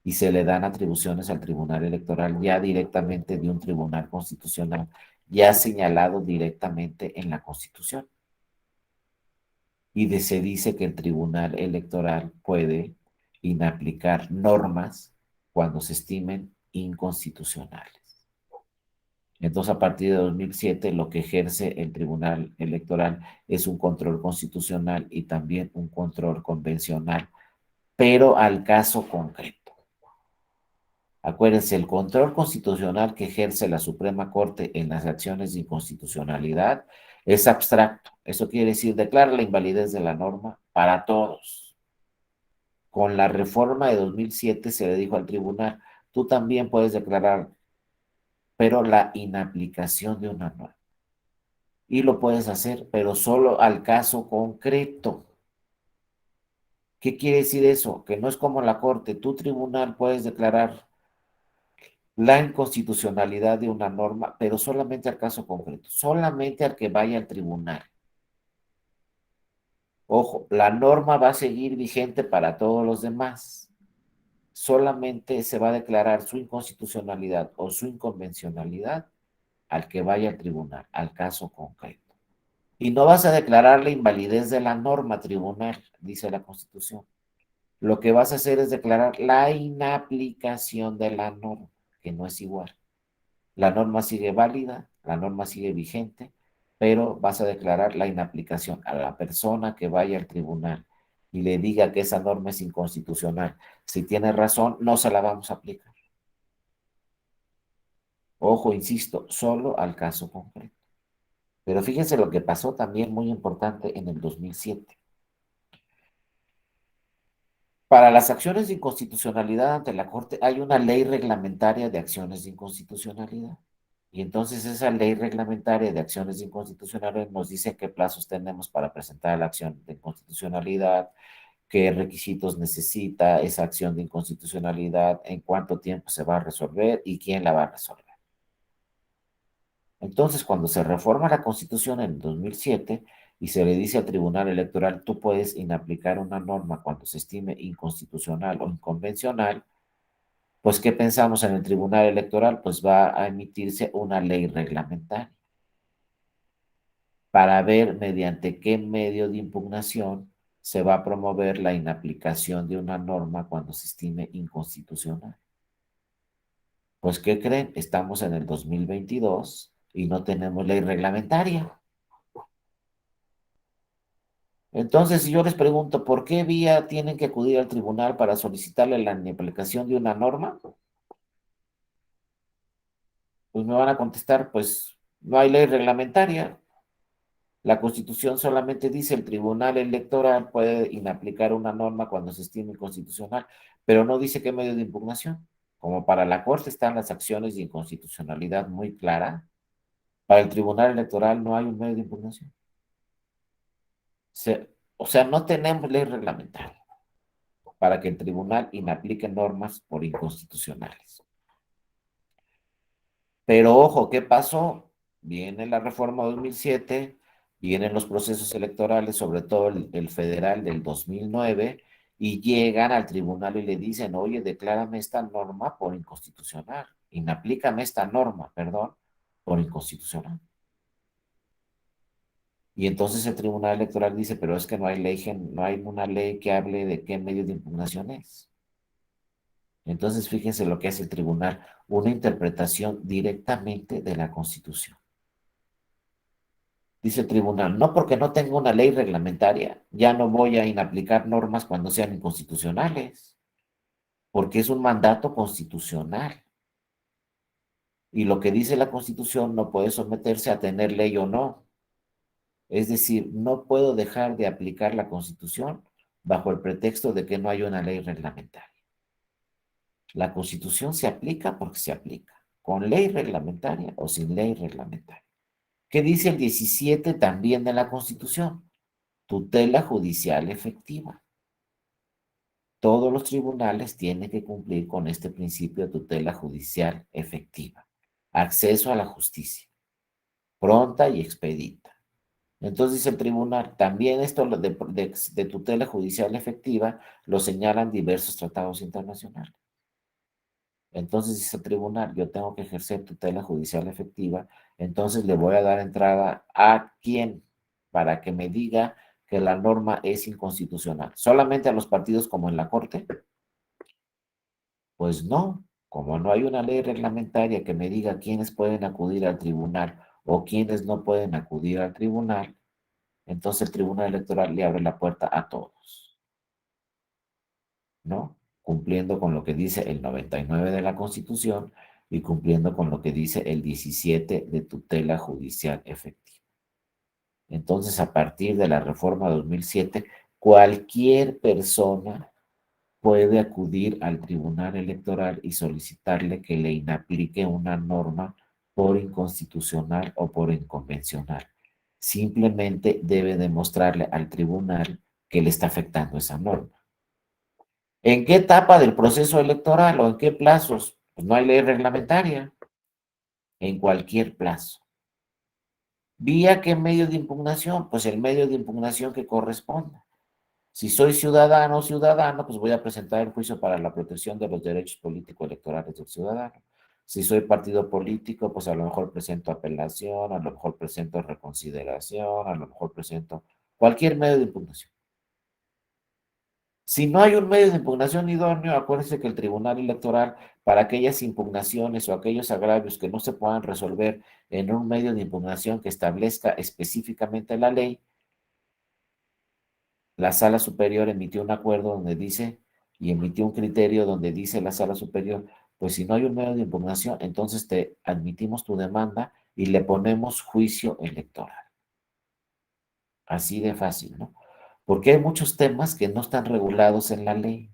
A: y se le dan atribuciones al Tribunal Electoral ya directamente de un tribunal constitucional, ya señalado directamente en la Constitución. Y se dice que el Tribunal Electoral puede inaplicar normas cuando se estimen inconstitucionales. Entonces, a partir de 2007, lo que ejerce el Tribunal Electoral es un control constitucional y también un control convencional, pero al caso concreto. Acuérdense, el control constitucional que ejerce la Suprema Corte en las acciones de inconstitucionalidad es abstracto. Eso quiere decir, declara la invalidez de la norma para todos. Con la reforma de 2007 se le dijo al tribunal, tú también puedes declarar, pero la inaplicación de una norma. Y lo puedes hacer, pero solo al caso concreto. ¿Qué quiere decir eso? Que no es como la Corte. Tu tribunal puedes declarar la inconstitucionalidad de una norma, pero solamente al caso concreto, solamente al que vaya al tribunal. Ojo, la norma va a seguir vigente para todos los demás. Solamente se va a declarar su inconstitucionalidad o su inconvencionalidad al que vaya al tribunal, al caso concreto. Y no vas a declarar la invalidez de la norma tribunal, dice la Constitución. Lo que vas a hacer es declarar la inaplicación de la norma, que no es igual. La norma sigue válida, la norma sigue vigente, pero vas a declarar la inaplicación a la persona que vaya al tribunal y le diga que esa norma es inconstitucional. Si tiene razón, no se la vamos a aplicar. Ojo, insisto, solo al caso concreto. Pero fíjense lo que pasó también muy importante en el 2007. Para las acciones de inconstitucionalidad ante la Corte hay una ley reglamentaria de acciones de inconstitucionalidad. Y entonces esa ley reglamentaria de acciones de inconstitucionalidad nos dice qué plazos tenemos para presentar la acción de inconstitucionalidad, qué requisitos necesita esa acción de inconstitucionalidad, en cuánto tiempo se va a resolver y quién la va a resolver. Entonces, cuando se reforma la Constitución en 2007 y se le dice al Tribunal Electoral, tú puedes inaplicar una norma cuando se estime inconstitucional o inconvencional, pues, ¿qué pensamos en el Tribunal Electoral? Pues va a emitirse una ley reglamentaria para ver mediante qué medio de impugnación se va a promover la inaplicación de una norma cuando se estime inconstitucional. Pues, ¿qué creen? Estamos en el 2022 y no tenemos ley reglamentaria. Entonces, si yo les pregunto, ¿por qué vía tienen que acudir al tribunal para solicitarle la inaplicación de una norma? Pues me van a contestar, pues no hay ley reglamentaria. La Constitución solamente dice el Tribunal Electoral puede inaplicar una norma cuando se estime inconstitucional, pero no dice qué medio de impugnación. Como para la Corte están las acciones de inconstitucionalidad muy claras, para el Tribunal Electoral no hay un medio de impugnación. O sea, no tenemos ley reglamentaria para que el tribunal inaplique normas por inconstitucionales. Pero ojo, ¿qué pasó? Viene la reforma 2007, vienen los procesos electorales, sobre todo el federal del 2009, y llegan al tribunal y le dicen, oye, declárame esta norma por inconstitucional, inaplícame esta norma, perdón, por inconstitucional. Y entonces el tribunal electoral dice, pero es que no hay ley, no hay una ley que hable de qué medio de impugnación es. Entonces, fíjense lo que hace el tribunal, una interpretación directamente de la Constitución. Dice el tribunal, no porque no tengo una ley reglamentaria, ya no voy a inaplicar normas cuando sean inconstitucionales, porque es un mandato constitucional. Y lo que dice la Constitución no puede someterse a tener ley o no. Es decir, no puedo dejar de aplicar la Constitución bajo el pretexto de que no hay una ley reglamentaria. La Constitución se aplica porque se aplica, con ley reglamentaria o sin ley reglamentaria. ¿Qué dice el 17 también de la Constitución? Tutela judicial efectiva. Todos los tribunales tienen que cumplir con este principio de tutela judicial efectiva. acceso a la justicia, pronta y expedita. Entonces dice el tribunal, también esto de tutela judicial efectiva lo señalan diversos tratados internacionales. Entonces dice el tribunal, yo tengo que ejercer tutela judicial efectiva, entonces le voy a dar entrada a quién para que me diga que la norma es inconstitucional. ¿Solamente a los partidos como en la Corte? Pues no, como no hay una ley reglamentaria que me diga quiénes pueden acudir al tribunal o quiénes no pueden acudir al tribunal, entonces el tribunal electoral le abre la puerta a todos, ¿no? Cumpliendo con lo que dice el 99 de la Constitución y cumpliendo con lo que dice el 17 de tutela judicial efectiva. Entonces, a partir de la reforma 2007, cualquier persona puede acudir al tribunal electoral y solicitarle que le inaplique una norma por inconstitucional o por inconvencional. Simplemente debe demostrarle al tribunal que le está afectando esa norma. ¿En qué etapa del proceso electoral o en qué plazos? Pues no hay ley reglamentaria. En cualquier plazo. ¿Vía qué medio de impugnación? Pues el medio de impugnación que corresponda. Si soy ciudadano o ciudadano, pues voy a presentar el juicio para la protección de los derechos político-electorales del ciudadano. Si soy partido político, pues a lo mejor presento apelación, a lo mejor presento reconsideración, a lo mejor presento cualquier medio de impugnación. Si no hay un medio de impugnación idóneo, acuérdense que el Tribunal Electoral, para aquellas impugnaciones o aquellos agravios que no se puedan resolver en un medio de impugnación que establezca específicamente la ley, la Sala Superior emitió un acuerdo donde dice, y emitió un criterio donde dice la Sala Superior, pues si no hay un medio de impugnación, entonces te admitimos tu demanda y le ponemos juicio electoral. Así de fácil, ¿no? Porque hay muchos temas que no están regulados en la ley.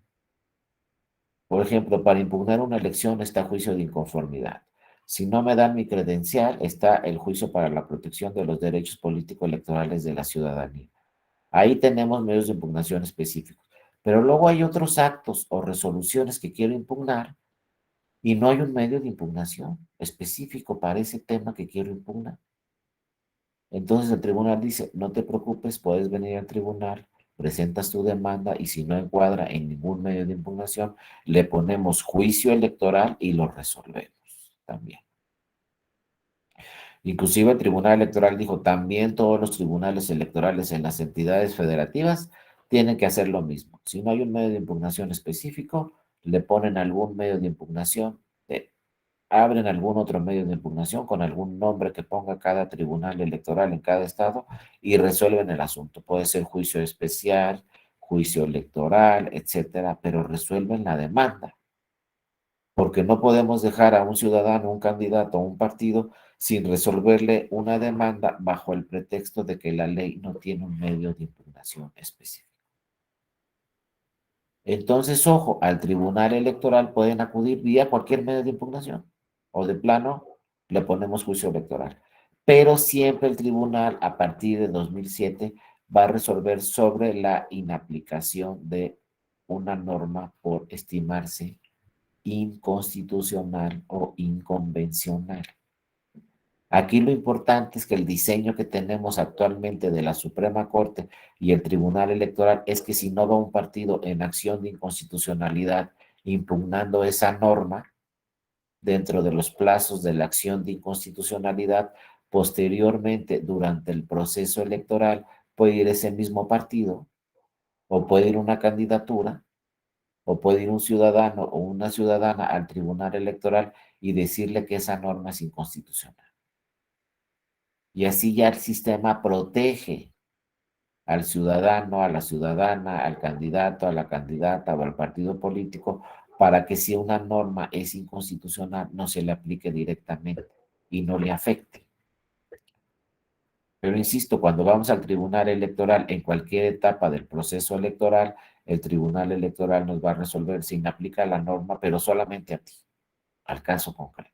A: Por ejemplo, para impugnar una elección está juicio de inconformidad. Si no me dan mi credencial, está el juicio para la protección de los derechos político-electorales de la ciudadanía. Ahí tenemos medios de impugnación específicos. Pero luego hay otros actos o resoluciones que quiero impugnar y no hay un medio de impugnación específico para ese tema que quiero impugnar. Entonces el tribunal dice, no te preocupes, puedes venir al tribunal, presentas tu demanda y si no encuadra en ningún medio de impugnación, le ponemos juicio electoral y lo resolvemos también. Inclusive el Tribunal Electoral dijo, también todos los tribunales electorales en las entidades federativas tienen que hacer lo mismo. Si no hay un medio de impugnación específico, le ponen algún medio de impugnación, abren algún otro medio de impugnación con algún nombre que ponga cada tribunal electoral en cada estado y resuelven el asunto. Puede ser juicio especial, juicio electoral, etcétera, pero resuelven la demanda porque no podemos dejar a un ciudadano, un candidato o un partido sin resolverle una demanda bajo el pretexto de que la ley no tiene un medio de impugnación específico. Entonces, ojo, al tribunal electoral pueden acudir vía cualquier medio de impugnación o de plano le ponemos juicio electoral. Pero siempre el tribunal, a partir de 2007, va a resolver sobre la inaplicación de una norma por estimarse inconstitucional o inconvencional. Aquí lo importante es que el diseño que tenemos actualmente de la Suprema Corte y el Tribunal Electoral es que si no va un partido en acción de inconstitucionalidad impugnando esa norma dentro de los plazos de la acción de inconstitucionalidad, posteriormente durante el proceso electoral puede ir ese mismo partido o puede ir una candidatura o puede ir un ciudadano o una ciudadana al tribunal electoral y decirle que esa norma es inconstitucional. Y así ya el sistema protege al ciudadano, a la ciudadana, al candidato, a la candidata o al partido político para que si una norma es inconstitucional no se le aplique directamente y no le afecte. Pero insisto, cuando vamos al tribunal electoral en cualquier etapa del proceso electoral, el tribunal electoral nos va a resolver si aplica la norma, pero solamente a ti, al caso concreto,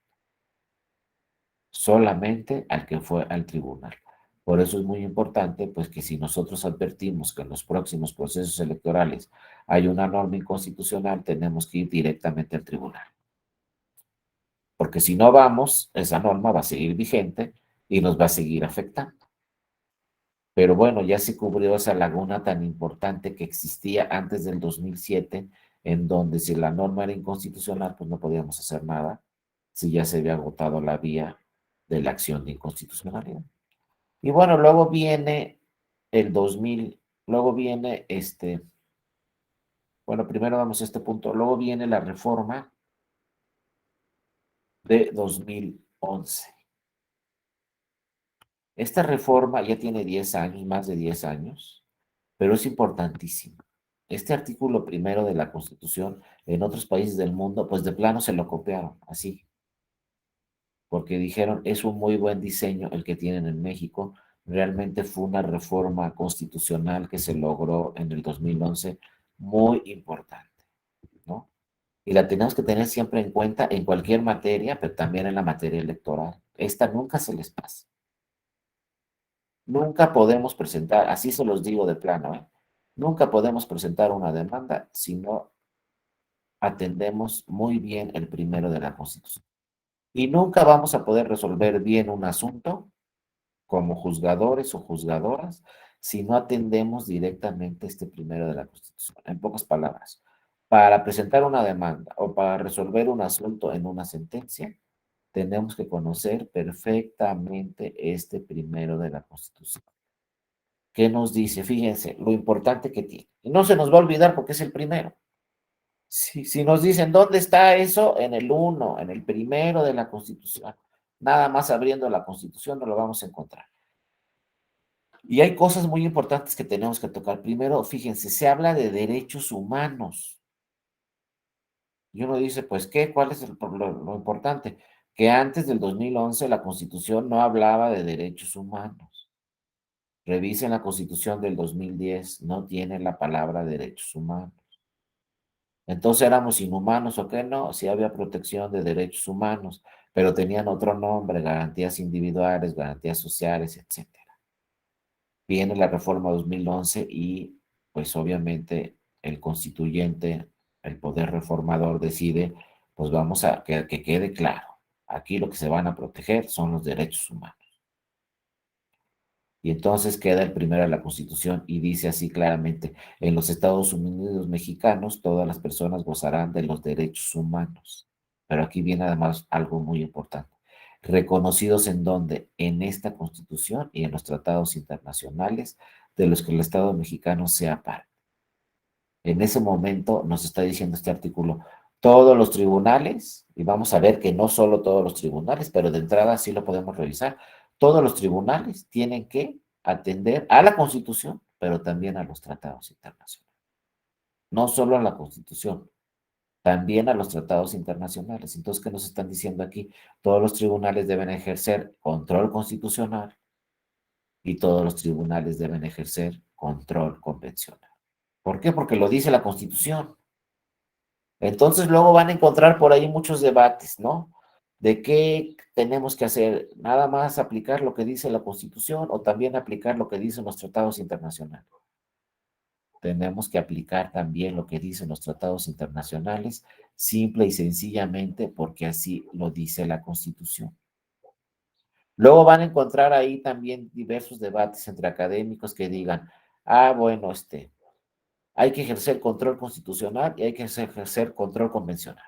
A: solamente al que fue al tribunal. Por eso es muy importante, pues que si nosotros advertimos que en los próximos procesos electorales hay una norma inconstitucional, tenemos que ir directamente al tribunal. porque si no vamos, esa norma va a seguir vigente y nos va a seguir afectando. Pero bueno, ya se cubrió esa laguna tan importante que existía antes del 2007, en donde si la norma era inconstitucional, pues no podíamos hacer nada, si ya se había agotado la vía de la acción de inconstitucionalidad. Y bueno, luego viene el 2000, luego viene bueno, primero vamos a este punto, luego viene la reforma de 2011. Esta reforma ya tiene 10 años, más de 10 años, pero es importantísimo. Este artículo primero de la Constitución en otros países del mundo, pues de plano se lo copiaron, así, porque dijeron, es un muy buen diseño el que tienen en México. Realmente fue una reforma constitucional que se logró en el 2011 muy importante, ¿no? Y la tenemos que tener siempre en cuenta en cualquier materia, pero también en la materia electoral. Esta nunca se les pasa. Nunca podemos presentar, así se los digo de plano, ¿eh? Nunca podemos presentar una demanda si no atendemos muy bien el primero de la Constitución. Y nunca vamos a poder resolver bien un asunto como juzgadores o juzgadoras si no atendemos directamente este primero de la Constitución. En pocas palabras, para presentar una demanda o para resolver un asunto en una sentencia, tenemos que conocer perfectamente este primero de la Constitución. ¿Qué nos dice? Fíjense lo importante que tiene. Y no se nos va a olvidar porque es el primero. Si nos dicen, ¿dónde está eso? En el uno, en el primero de la Constitución. Nada más abriendo la Constitución no lo vamos a encontrar. Y hay cosas muy importantes que tenemos que tocar. Primero, fíjense, se habla de derechos humanos. Y uno dice, pues, ¿qué? ¿Cuál es lo importante? Que antes del 2011 la Constitución no hablaba de derechos humanos. Revisen la Constitución del 2010, no tiene la palabra derechos humanos. Entonces éramos inhumanos o qué no, sí había protección de derechos humanos, pero tenían otro nombre, garantías individuales, garantías sociales, etcétera. Viene la reforma 2011 y pues obviamente el constituyente, el poder reformador decide, pues vamos a que quede claro, aquí lo que se van a proteger son los derechos humanos. Y entonces queda el primero de la Constitución y dice así claramente, en los Estados Unidos mexicanos todas las personas gozarán de los derechos humanos. Pero aquí viene además algo muy importante. Reconocidos en donde, en esta Constitución y en los tratados internacionales de los que el Estado mexicano sea parte. En ese momento nos está diciendo este artículo, todos los tribunales, y vamos a ver que no solo todos los tribunales, pero de entrada sí lo podemos revisar, todos los tribunales tienen que atender a la Constitución, pero también a los tratados internacionales. No solo a la Constitución, también a los tratados internacionales. Entonces, ¿qué nos están diciendo aquí? Todos los tribunales deben ejercer control constitucional y todos los tribunales deben ejercer control convencional. ¿Por qué? Porque lo dice la Constitución. Entonces luego van a encontrar por ahí muchos debates, ¿no? De qué tenemos que hacer, nada más aplicar lo que dice la Constitución o también aplicar lo que dicen los tratados internacionales. Tenemos que aplicar también lo que dicen los tratados internacionales, simple y sencillamente porque así lo dice la Constitución. Luego van a encontrar ahí también diversos debates entre académicos que digan, bueno, hay que ejercer control constitucional y hay que ejercer control convencional.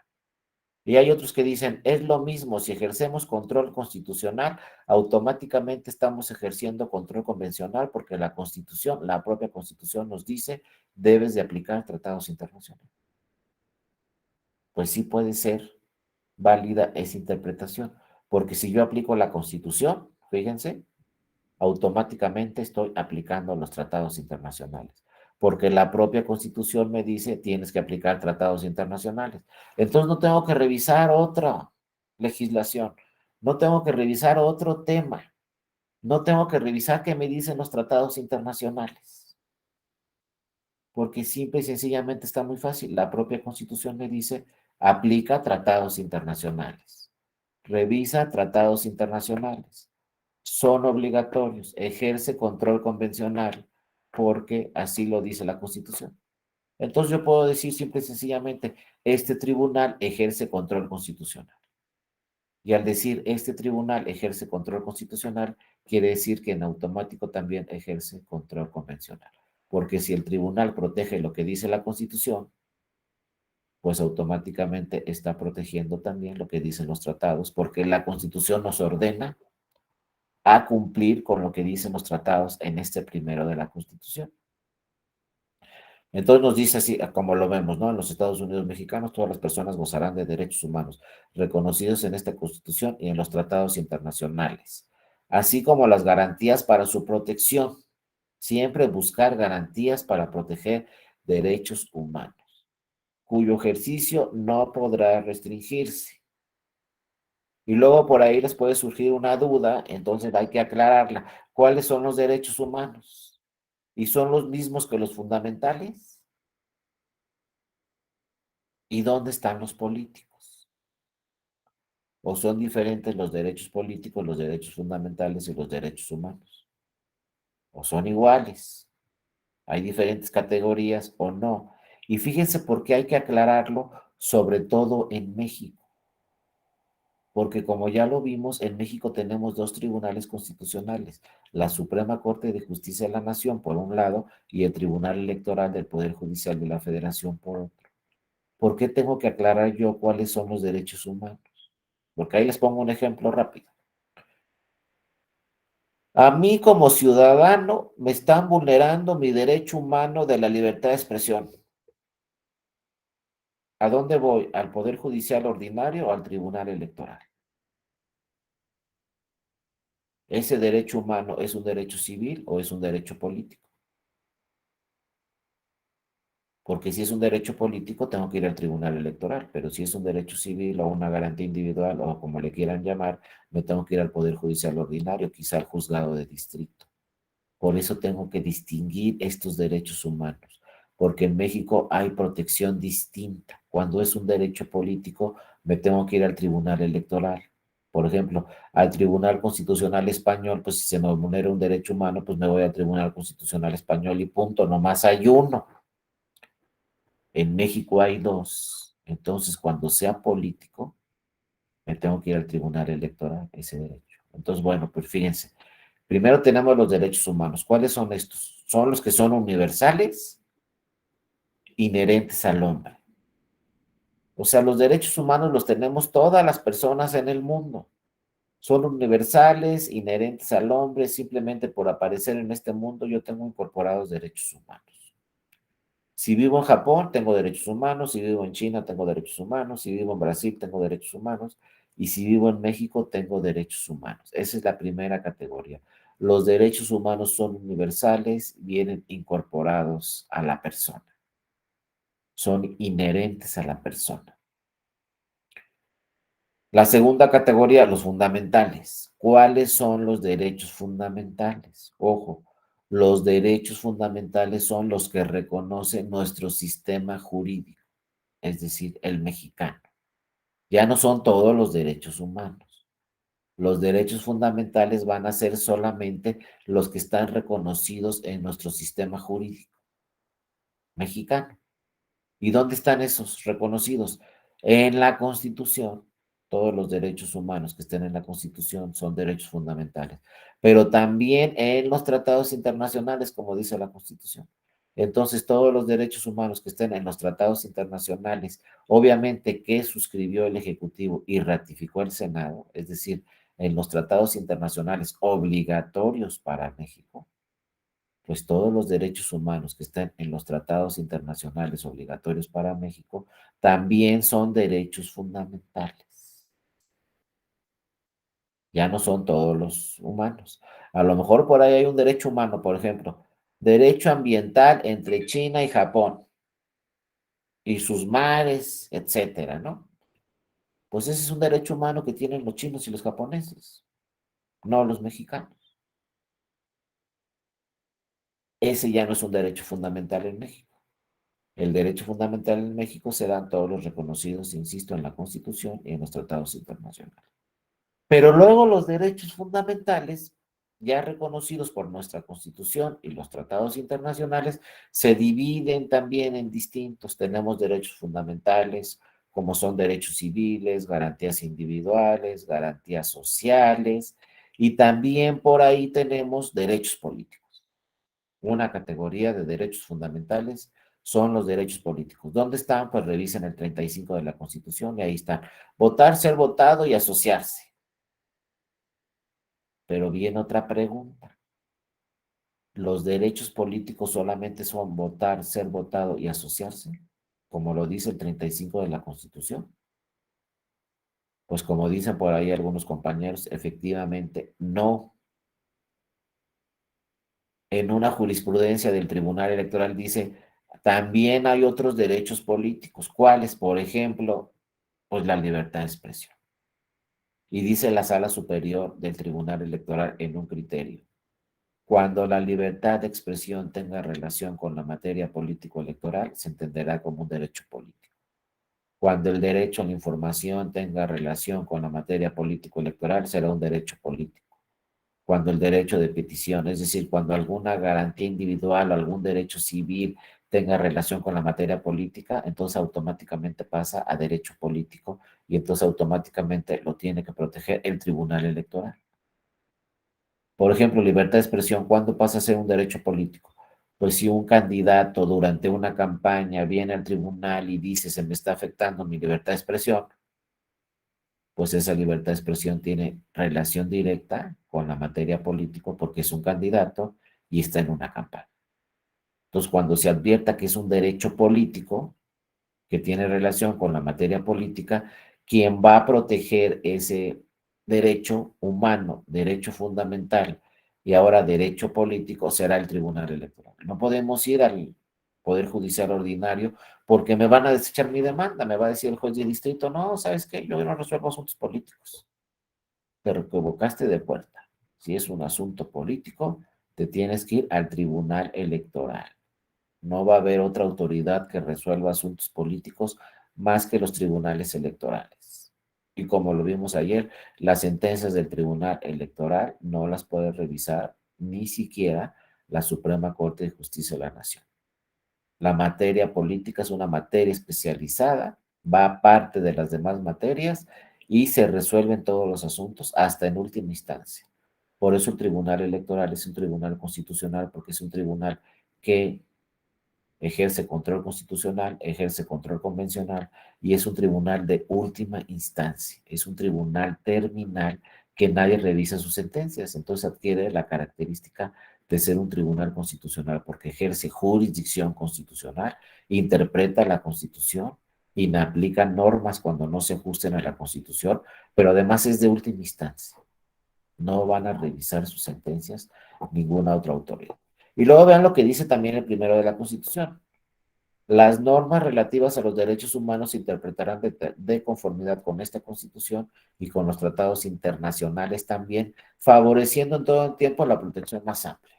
A: Y hay otros que dicen, es lo mismo, si ejercemos control constitucional, automáticamente estamos ejerciendo control convencional porque la Constitución, la propia Constitución nos dice, debes de aplicar tratados internacionales. Pues sí puede ser válida esa interpretación, porque si yo aplico la Constitución, fíjense, automáticamente estoy aplicando los tratados internacionales, porque la propia Constitución me dice tienes que aplicar tratados internacionales. Entonces no tengo que revisar otra legislación, no tengo que revisar otro tema, no tengo que revisar qué me dicen los tratados internacionales, porque simple y sencillamente está muy fácil. La propia Constitución me dice aplica tratados internacionales, revisa tratados internacionales, son obligatorios, ejerce control convencional, porque así lo dice la Constitución. Entonces yo puedo decir simple y sencillamente, este tribunal ejerce control constitucional. Y al decir este tribunal ejerce control constitucional, quiere decir que en automático también ejerce control convencional. Porque si el tribunal protege lo que dice la Constitución, pues automáticamente está protegiendo también lo que dicen los tratados, porque la Constitución nos ordena a cumplir con lo que dicen los tratados en este primero de la Constitución. Entonces nos dice así, como lo vemos, ¿no? En los Estados Unidos mexicanos, todas las personas gozarán de derechos humanos reconocidos en esta Constitución y en los tratados internacionales, así como las garantías para su protección. Siempre buscar garantías para proteger derechos humanos, cuyo ejercicio no podrá restringirse. Y luego por ahí les puede surgir una duda, entonces hay que aclararla. ¿Cuáles son los derechos humanos? ¿Y son los mismos que los fundamentales? ¿Y dónde están los políticos? ¿O son diferentes los derechos políticos, los derechos fundamentales y los derechos humanos? ¿O son iguales? ¿Hay diferentes categorías o no? Y fíjense por qué hay que aclararlo, sobre todo en México. Porque como ya lo vimos, en México tenemos dos tribunales constitucionales, la Suprema Corte de Justicia de la Nación por un lado y el Tribunal Electoral del Poder Judicial de la Federación por otro. ¿Por qué tengo que aclarar yo cuáles son los derechos humanos? Porque ahí les pongo un ejemplo rápido. A mí como ciudadano me están vulnerando mi derecho humano de la libertad de expresión. ¿A dónde voy? ¿Al Poder Judicial ordinario o al Tribunal Electoral? ¿Ese derecho humano es un derecho civil o es un derecho político? Porque si es un derecho político, tengo que ir al tribunal electoral, pero si es un derecho civil o una garantía individual o como le quieran llamar, me tengo que ir al Poder Judicial ordinario, quizá al juzgado de distrito. Por eso tengo que distinguir estos derechos humanos, porque en México hay protección distinta. Cuando es un derecho político, me tengo que ir al tribunal electoral. Por ejemplo, al Tribunal Constitucional Español, pues si se me vulnera un derecho humano, pues me voy al Tribunal Constitucional Español y punto, nomás hay uno. En México hay dos. Entonces, cuando sea político, me tengo que ir al tribunal electoral, ese derecho. Entonces, bueno, pues fíjense. Primero tenemos los derechos humanos. ¿Cuáles son estos? Son los que son universales, inherentes al hombre. O sea, los derechos humanos los tenemos todas las personas en el mundo. Son universales, inherentes al hombre, simplemente por aparecer en este mundo yo tengo incorporados derechos humanos. Si vivo en Japón, tengo derechos humanos, si vivo en China, tengo derechos humanos, si vivo en Brasil, tengo derechos humanos, y si vivo en México, tengo derechos humanos. Esa es la primera categoría. Los derechos humanos son universales, vienen incorporados a la persona, son inherentes a la persona. La segunda categoría, los fundamentales. ¿Cuáles son los derechos fundamentales? Ojo, los derechos fundamentales son los que reconoce nuestro sistema jurídico, es decir, el mexicano. Ya no son todos los derechos humanos. Los derechos fundamentales van a ser solamente los que están reconocidos en nuestro sistema jurídico mexicano. ¿Y dónde están esos reconocidos? En la Constitución. Todos los derechos humanos que estén en la Constitución son derechos fundamentales, pero también en los tratados internacionales, como dice la Constitución. Entonces, todos los derechos humanos que estén en los tratados internacionales, obviamente que suscribió el Ejecutivo y ratificó el Senado, es decir, en los tratados internacionales obligatorios para México, pues todos los derechos humanos que están en los tratados internacionales obligatorios para México también son derechos fundamentales. Ya no son todos los humanos. A lo mejor por ahí hay un derecho humano, por ejemplo, derecho ambiental entre China y Japón y sus mares, etcétera, ¿no? Pues ese es un derecho humano que tienen los chinos y los japoneses, no los mexicanos. Ese ya no es un derecho fundamental en México. El derecho fundamental en México se dan todos los reconocidos, insisto, en la Constitución y en los tratados internacionales. Pero luego los derechos fundamentales, ya reconocidos por nuestra Constitución y los tratados internacionales, se dividen también en distintos. Tenemos derechos fundamentales como son derechos civiles, garantías individuales, garantías sociales, y también por ahí tenemos derechos políticos. Una categoría de derechos fundamentales son los derechos políticos. ¿Dónde están? Pues revisen el 35 de la Constitución y ahí están. Votar, ser votado y asociarse. Pero viene otra pregunta. ¿Los derechos políticos solamente son votar, ser votado y asociarse? Como lo dice el 35 de la Constitución. Pues como dicen por ahí algunos compañeros, efectivamente no. En una jurisprudencia del Tribunal Electoral dice, también hay otros derechos políticos. ¿Cuáles? Por ejemplo, pues la libertad de expresión. Y dice la Sala Superior del Tribunal Electoral en un criterio. Cuando la libertad de expresión tenga relación con la materia político-electoral, se entenderá como un derecho político. Cuando el derecho a la información tenga relación con la materia político-electoral, será un derecho político. Cuando el derecho de petición, es decir, cuando alguna garantía individual o algún derecho civil tenga relación con la materia política, entonces automáticamente pasa a derecho político y entonces automáticamente lo tiene que proteger el Tribunal Electoral. Por ejemplo, libertad de expresión, ¿cuándo pasa a ser un derecho político? Pues si un candidato durante una campaña viene al tribunal y dice se me está afectando mi libertad de expresión, pues esa libertad de expresión tiene relación directa con la materia política porque es un candidato y está en una campaña. Entonces, cuando se advierta que es un derecho político que tiene relación con la materia política, quien va a proteger ese derecho humano, derecho fundamental y ahora derecho político será el Tribunal Electoral. No podemos ir al Poder Judicial Ordinario porque me van a desechar mi demanda, me va a decir el juez de distrito, no, ¿sabes qué? Yo no resuelvo asuntos políticos. Te equivocaste de puerta. Si es un asunto político, te tienes que ir al Tribunal Electoral. No va a haber otra autoridad que resuelva asuntos políticos más que los tribunales electorales. Y como lo vimos ayer, las sentencias del Tribunal Electoral no las puede revisar ni siquiera la Suprema Corte de Justicia de la Nación. La materia política es una materia especializada, va aparte de las demás materias y se resuelven todos los asuntos hasta en última instancia. Por eso el Tribunal Electoral es un tribunal constitucional, porque es un tribunal que ejerce control constitucional, ejerce control convencional y es un tribunal de última instancia, es un tribunal terminal que nadie revisa sus sentencias, entonces adquiere la característica de ser un tribunal constitucional porque ejerce jurisdicción constitucional, interpreta la Constitución, inaplica normas cuando no se ajusten a la Constitución, pero además es de última instancia. No van a revisar sus sentencias ninguna otra autoridad. Y luego vean lo que dice también el primero de la Constitución. Las normas relativas a los derechos humanos se interpretarán de conformidad con esta Constitución y con los tratados internacionales también, favoreciendo en todo el tiempo la protección más amplia.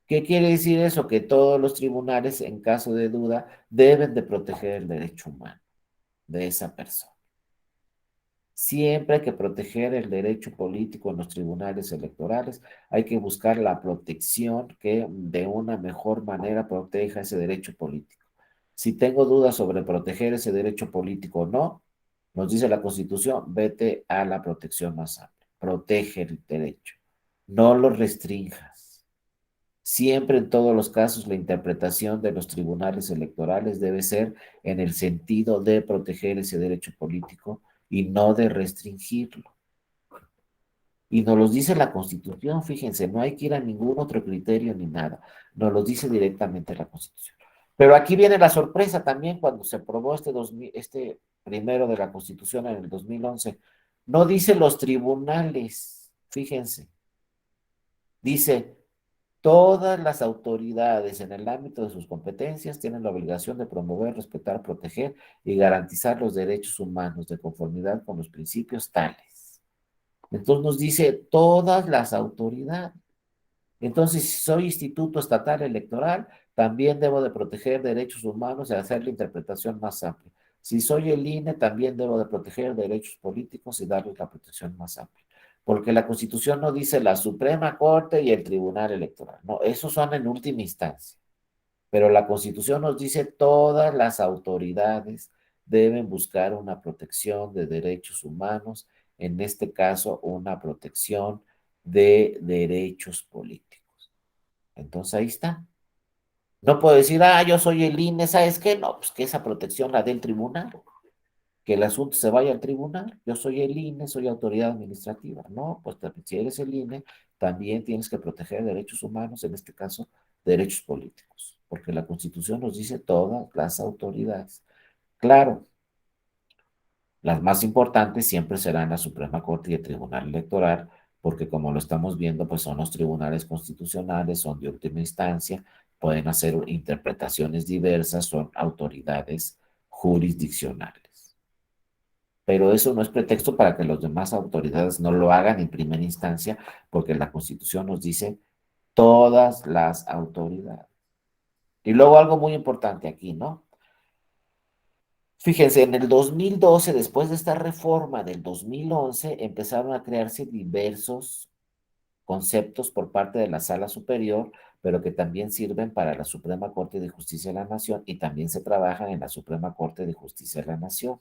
A: ¿Qué quiere decir eso? Que todos los tribunales, en caso de duda, deben de proteger el derecho humano de esa persona. Siempre hay que proteger el derecho político en los tribunales electorales, hay que buscar la protección que de una mejor manera proteja ese derecho político. Si tengo dudas sobre proteger ese derecho político o no, nos dice la Constitución, vete a la protección más amplia, protege el derecho, no lo restrinjas. Siempre en todos los casos la interpretación de los tribunales electorales debe ser en el sentido de proteger ese derecho político y no de restringirlo. Y nos los dice la Constitución, fíjense, no hay que ir a ningún otro criterio ni nada, nos los dice directamente la Constitución. Pero aquí viene la sorpresa también cuando se aprobó este primero de la Constitución en el 2011. No dice los tribunales, fíjense, dice todas las autoridades en el ámbito de sus competencias tienen la obligación de promover, respetar, proteger y garantizar los derechos humanos de conformidad con los principios tales. Entonces nos dice todas las autoridades. Entonces, si soy instituto estatal electoral, también debo de proteger derechos humanos y hacer la interpretación más amplia. Si soy el INE, también debo de proteger derechos políticos y darles la protección más amplia. Porque la Constitución no dice la Suprema Corte y el Tribunal Electoral. No, esos son en última instancia. Pero la Constitución nos dice todas las autoridades deben buscar una protección de derechos humanos, en este caso una protección de derechos políticos. Entonces ahí está. No puedo decir, yo soy el INE, ¿sabes qué? No, pues que esa protección la dé el tribunal, que el asunto se vaya al tribunal. Yo soy el INE, soy autoridad administrativa. No, pues si eres el INE, también tienes que proteger derechos humanos, en este caso, derechos políticos, porque la Constitución nos dice todas las autoridades. Claro, las más importantes siempre serán la Suprema Corte y el Tribunal Electoral, porque como lo estamos viendo, pues son los tribunales constitucionales, son de última instancia, pueden hacer interpretaciones diversas, son autoridades jurisdiccionales. Pero eso no es pretexto para que las demás autoridades no lo hagan en primera instancia, porque la Constitución nos dice todas las autoridades. Y luego algo muy importante aquí, ¿no? Fíjense, en el 2012, después de esta reforma del 2011, empezaron a crearse diversos conceptos por parte de la Sala Superior, pero que también sirven para la Suprema Corte de Justicia de la Nación y también se trabajan en la Suprema Corte de Justicia de la Nación.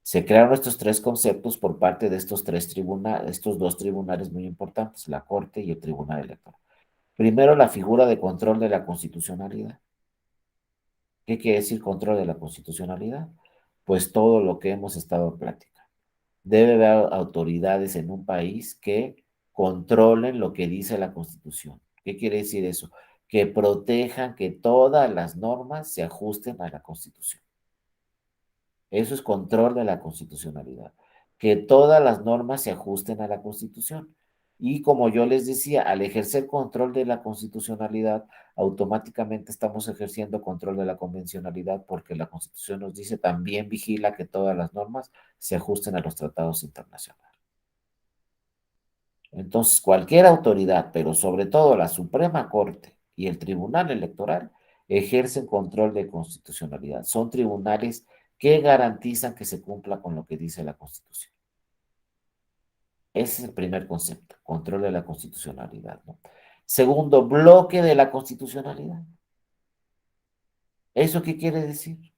A: Se crearon estos tres conceptos por parte de estos tres tribunales, estos dos tribunales muy importantes, la Corte y el Tribunal Electoral. Primero, la figura de control de la constitucionalidad. ¿Qué quiere decir control de la constitucionalidad? Pues todo lo que hemos estado platicando. Debe haber autoridades en un país que controlen lo que dice la Constitución. ¿Qué quiere decir eso? Que protejan que todas las normas se ajusten a la Constitución. Eso es control de la constitucionalidad. Que todas las normas se ajusten a la Constitución. Y como yo les decía, al ejercer control de la constitucionalidad, automáticamente estamos ejerciendo control de la convencionalidad porque la Constitución nos dice también vigila que todas las normas se ajusten a los tratados internacionales. Entonces, cualquier autoridad, pero sobre todo la Suprema Corte y el Tribunal Electoral, ejercen control de constitucionalidad. Son tribunales que garantizan que se cumpla con lo que dice la Constitución. Ese es el primer concepto, control de la constitucionalidad, ¿no? Segundo, bloque de la constitucionalidad. ¿Eso qué quiere decir?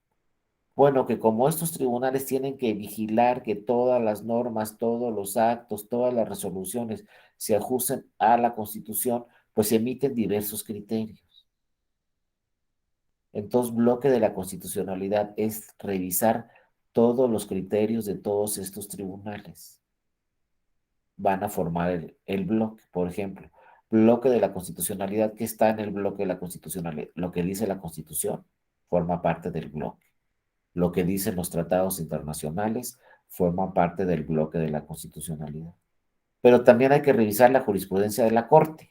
A: Bueno, que como estos tribunales tienen que vigilar que todas las normas, todos los actos, todas las resoluciones se ajusten a la Constitución, pues emiten diversos criterios. Entonces, bloque de la constitucionalidad es revisar todos los criterios de todos estos tribunales. Van a formar el bloque, por ejemplo, bloque de la constitucionalidad que está en el bloque de la constitucionalidad. Lo que dice la Constitución forma parte del bloque. Lo que dicen los tratados internacionales forma parte del bloque de la constitucionalidad. Pero también hay que revisar la jurisprudencia de la Corte.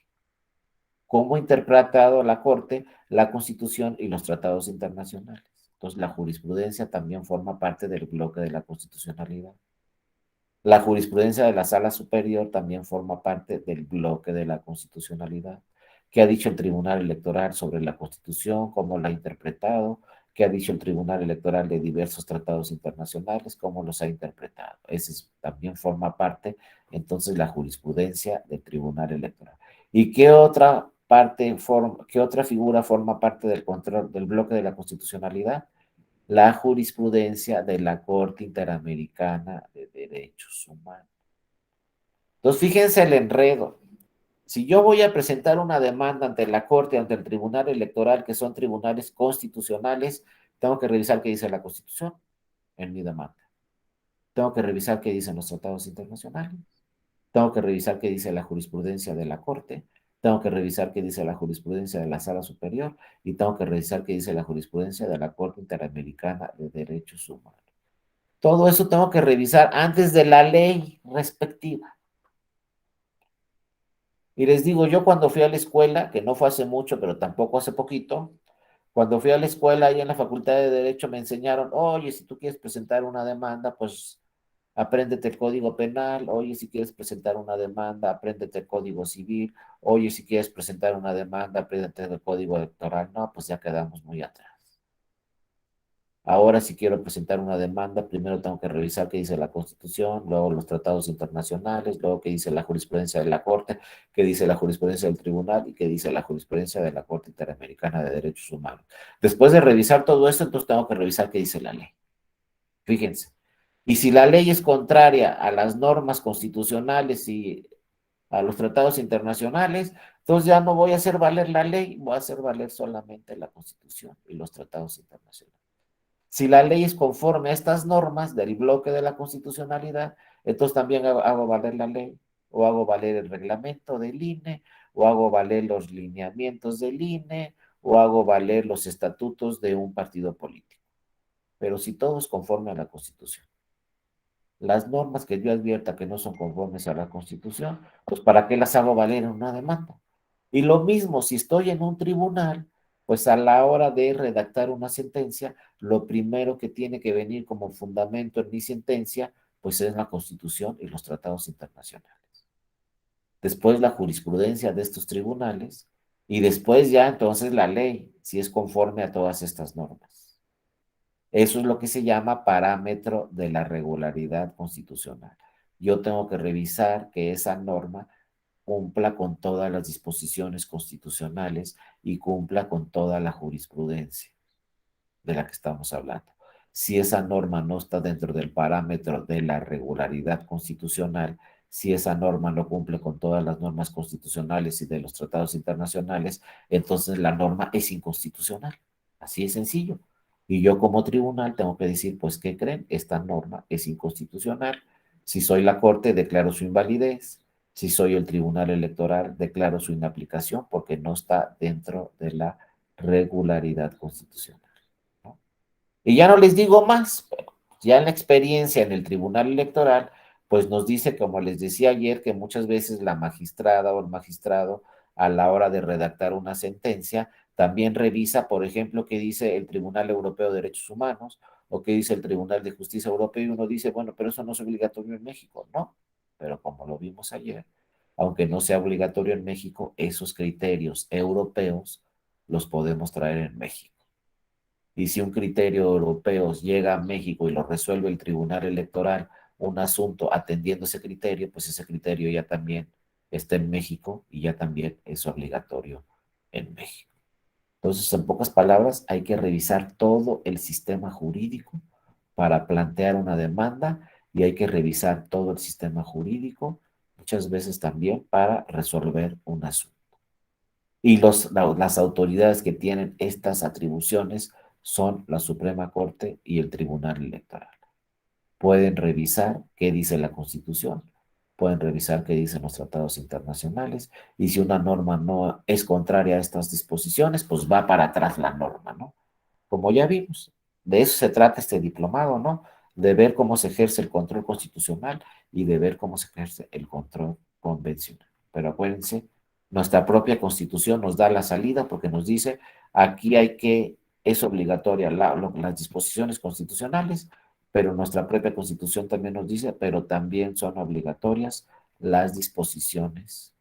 A: ¿Cómo ha interpretado la Corte la Constitución y los tratados internacionales? Entonces, la jurisprudencia también forma parte del bloque de la constitucionalidad. La jurisprudencia de la Sala Superior también forma parte del bloque de la constitucionalidad. ¿Qué ha dicho el Tribunal Electoral sobre la Constitución? ¿Cómo la ha interpretado? ¿Qué ha dicho el Tribunal Electoral de diversos tratados internacionales? ¿Cómo los ha interpretado? También forma parte, entonces, la jurisprudencia del Tribunal Electoral. ¿Y qué otra qué otra figura forma parte del control del bloque de la constitucionalidad? La jurisprudencia de la Corte Interamericana de Derechos Humanos. Entonces, fíjense el enredo. Si yo voy a presentar una demanda ante la Corte, ante el Tribunal Electoral, que son tribunales constitucionales, tengo que revisar qué dice la Constitución en mi demanda. Tengo que revisar qué dicen los tratados internacionales. Tengo que revisar qué dice la jurisprudencia de la Corte. Tengo que revisar qué dice la jurisprudencia de la Sala Superior y tengo que revisar qué dice la jurisprudencia de la Corte Interamericana de Derechos Humanos. Todo eso tengo que revisar antes de la ley respectiva. Y les digo, yo cuando fui a la escuela, que no fue hace mucho, pero tampoco hace poquito, cuando fui a la escuela y en la Facultad de Derecho me enseñaron, oye, si tú quieres presentar una demanda, pues apréndete el Código Penal, oye, si quieres presentar una demanda, apréndete el Código Civil, oye, si quieres presentar una demanda, apréndete el Código Electoral. No, pues ya quedamos muy atrás. Ahora, si quiero presentar una demanda, primero tengo que revisar qué dice la Constitución, luego los tratados internacionales, luego qué dice la jurisprudencia de la Corte, qué dice la jurisprudencia del Tribunal y qué dice la jurisprudencia de la Corte Interamericana de Derechos Humanos. Después de revisar todo esto, entonces tengo que revisar qué dice la ley. Fíjense. Y si la ley es contraria a las normas constitucionales y a los tratados internacionales, entonces ya no voy a hacer valer la ley, voy a hacer valer solamente la Constitución y los tratados internacionales. Si la ley es conforme a estas normas del bloque de la constitucionalidad, entonces también hago valer la ley, o hago valer el reglamento del INE, o hago valer los lineamientos del INE, o hago valer los estatutos de un partido político. Pero si todo es conforme a la Constitución, las normas que yo advierta que no son conformes a la Constitución, pues ¿para qué las hago valer en una demanda? Y lo mismo, si estoy en un tribunal, pues a la hora de redactar una sentencia, lo primero que tiene que venir como fundamento en mi sentencia, pues es la Constitución y los tratados internacionales. Después la jurisprudencia de estos tribunales y después ya entonces la ley, si es conforme a todas estas normas. Eso es lo que se llama parámetro de la regularidad constitucional. Yo tengo que revisar que esa norma cumpla con todas las disposiciones constitucionales y cumpla con toda la jurisprudencia de la que estamos hablando. Si esa norma no está dentro del parámetro de la regularidad constitucional, si esa norma no cumple con todas las normas constitucionales y de los tratados internacionales, entonces la norma es inconstitucional. Así es sencillo. Y yo como tribunal tengo que decir, pues, ¿qué creen? Esta norma es inconstitucional. Si soy la Corte, declaro su invalidez. Si soy el Tribunal Electoral, declaro su inaplicación porque no está dentro de la regularidad constitucional. ¿No? Y ya no les digo más, pero ya en la experiencia en el Tribunal Electoral, pues nos dice, como les decía ayer, que muchas veces la magistrada o el magistrado a la hora de redactar una sentencia también revisa, por ejemplo, qué dice el Tribunal Europeo de Derechos Humanos o qué dice el Tribunal de Justicia Europeo y uno dice, bueno, pero eso no es obligatorio en México, no, pero como lo vimos ayer, aunque no sea obligatorio en México, esos criterios europeos los podemos traer en México. Y si un criterio europeo llega a México y lo resuelve el Tribunal Electoral, un asunto atendiendo ese criterio, pues ese criterio ya también está en México y ya también es obligatorio en México. Entonces, en pocas palabras, hay que revisar todo el sistema jurídico para plantear una demanda y hay que revisar todo el sistema jurídico muchas veces también para resolver un asunto. Y las autoridades que tienen estas atribuciones son la Suprema Corte y el Tribunal Electoral. Pueden revisar qué dice la Constitución, pueden revisar qué dicen los tratados internacionales, y si una norma no es contraria a estas disposiciones, pues va para atrás la norma, ¿no? Como ya vimos, de eso se trata este diplomado, ¿no? De ver cómo se ejerce el control constitucional y de ver cómo se ejerce el control convencional. Pero acuérdense, nuestra propia constitución nos da la salida porque nos dice, aquí hay que, es obligatoria las disposiciones constitucionales, pero nuestra propia constitución también nos dice, pero también son obligatorias las disposiciones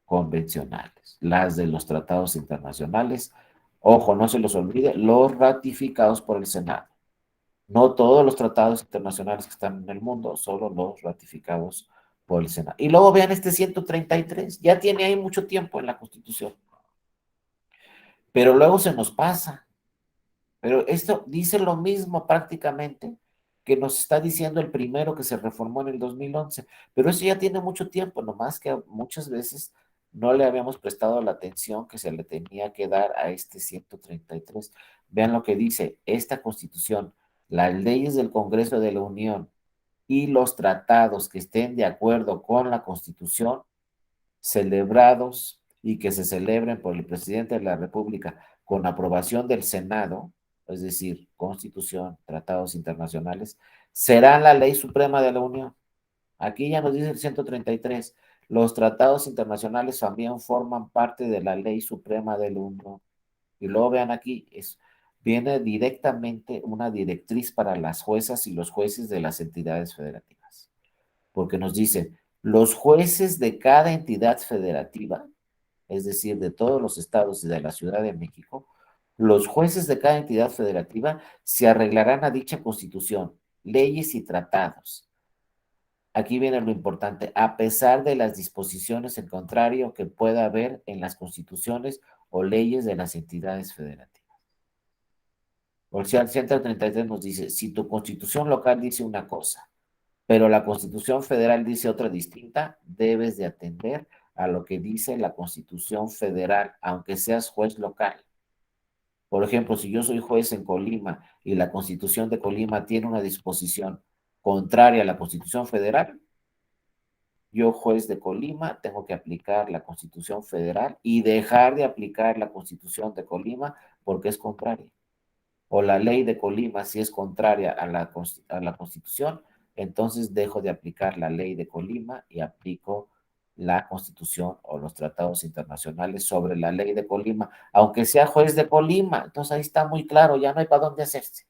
A: convencionales, las de los tratados internacionales. Ojo, no se los olvide, los ratificados por el Senado. No todos los tratados internacionales que están en el mundo, solo los ratificados por el Senado. Y luego vean este 133, ya tiene ahí mucho tiempo en la Constitución, pero luego se nos pasa. Pero esto dice lo mismo prácticamente que nos está diciendo el primero que se reformó en el 2011. Pero eso ya tiene mucho tiempo, nomás que muchas veces no le habíamos prestado la atención que se le tenía que dar a este 133. Vean lo que dice esta Constitución, las leyes del Congreso de la Unión y los tratados que estén de acuerdo con la Constitución celebrados y que se celebren por el presidente de la República con aprobación del Senado, es decir, Constitución, tratados internacionales, serán la ley suprema de la Unión. Aquí ya nos dice el 133, los tratados internacionales también forman parte de la ley suprema de la Unión. Y luego vean aquí, viene directamente una directriz para las juezas y los jueces de las entidades federativas, porque nos dice, los jueces de cada entidad federativa, es decir, de todos los estados y de la Ciudad de México, Los jueces de cada entidad federativa se arreglarán a dicha constitución, leyes y tratados. Aquí viene lo importante, a pesar de las disposiciones en contrario que pueda haber en las constituciones o leyes de las entidades federativas. O sea, el 133 nos dice, si tu constitución local dice una cosa, pero la constitución federal dice otra distinta, debes de atender a lo que dice la constitución federal, aunque seas juez local. Por ejemplo, si yo soy juez en Colima y la constitución de Colima tiene una disposición contraria a la constitución federal, yo, juez de Colima, tengo que aplicar la Constitución Federal y dejar de aplicar la Constitución de Colima porque es contraria. O la ley de Colima, si es contraria a la Constitución, entonces dejo de aplicar la ley de Colima y aplico la Constitución o los tratados internacionales sobre la ley de Colima, aunque sea juez de Colima. Entonces ahí está muy claro, ya no hay para dónde hacerse.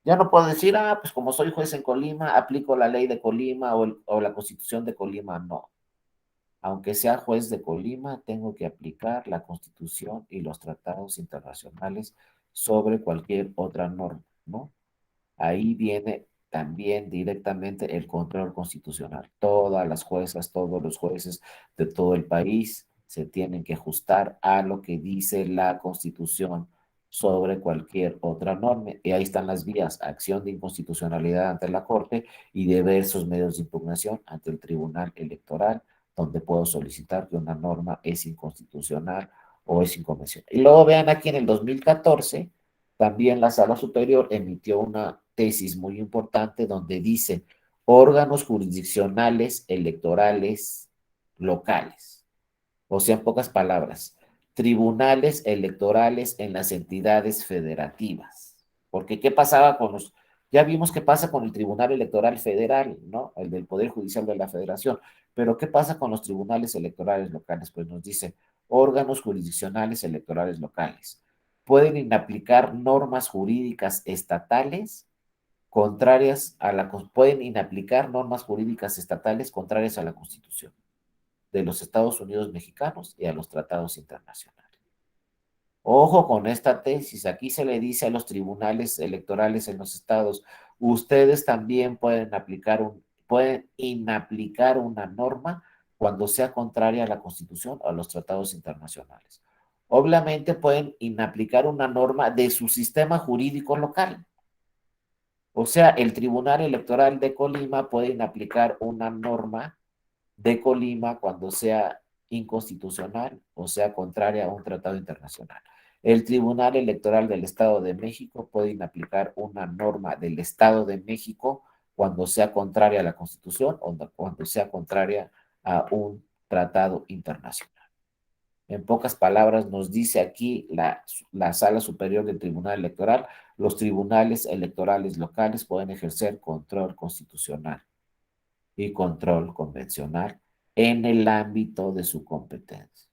A: Ya no puedo decir, pues como soy juez en Colima, aplico la ley de Colima o la Constitución de Colima. No, aunque sea juez de Colima, tengo que aplicar la Constitución y los tratados internacionales sobre cualquier otra norma, ¿no? Ahí viene también directamente el control constitucional. Todas las juezas, todos los jueces de todo el país se tienen que ajustar a lo que dice la Constitución sobre cualquier otra norma. Y ahí están las vías, acción de inconstitucionalidad ante la Corte y diversos medios de impugnación ante el Tribunal Electoral, donde puedo solicitar que una norma es inconstitucional o es inconvencional. Y luego vean aquí en el 2014, también la Sala Superior emitió una tesis muy importante donde dice órganos jurisdiccionales electorales locales. O sea, en pocas palabras, tribunales electorales en las entidades federativas. Porque ¿qué pasaba con los... Ya vimos qué pasa con el Tribunal Electoral Federal, ¿no? El del Poder Judicial de la Federación. Pero ¿qué pasa con los tribunales electorales locales? Pues nos dice órganos jurisdiccionales electorales locales. Pueden inaplicar normas jurídicas estatales contrarias a la... Pueden inaplicar normas jurídicas estatales contrarias a la Constitución de los Estados Unidos mexicanos y a los tratados internacionales. Ojo con esta tesis, aquí se le dice a los tribunales electorales en los estados, ustedes también pueden inaplicar una norma cuando sea contraria a la Constitución o a los tratados internacionales. Obviamente pueden inaplicar una norma de su sistema jurídico local. O sea, el Tribunal Electoral de Colima puede inaplicar una norma de Colima cuando sea inconstitucional o sea contraria a un tratado internacional. El Tribunal Electoral del Estado de México puede inaplicar una norma del Estado de México cuando sea contraria a la Constitución o cuando sea contraria a un tratado internacional. En pocas palabras, nos dice aquí la Sala Superior del Tribunal Electoral, los tribunales electorales locales pueden ejercer control constitucional y control convencional en el ámbito de su competencia.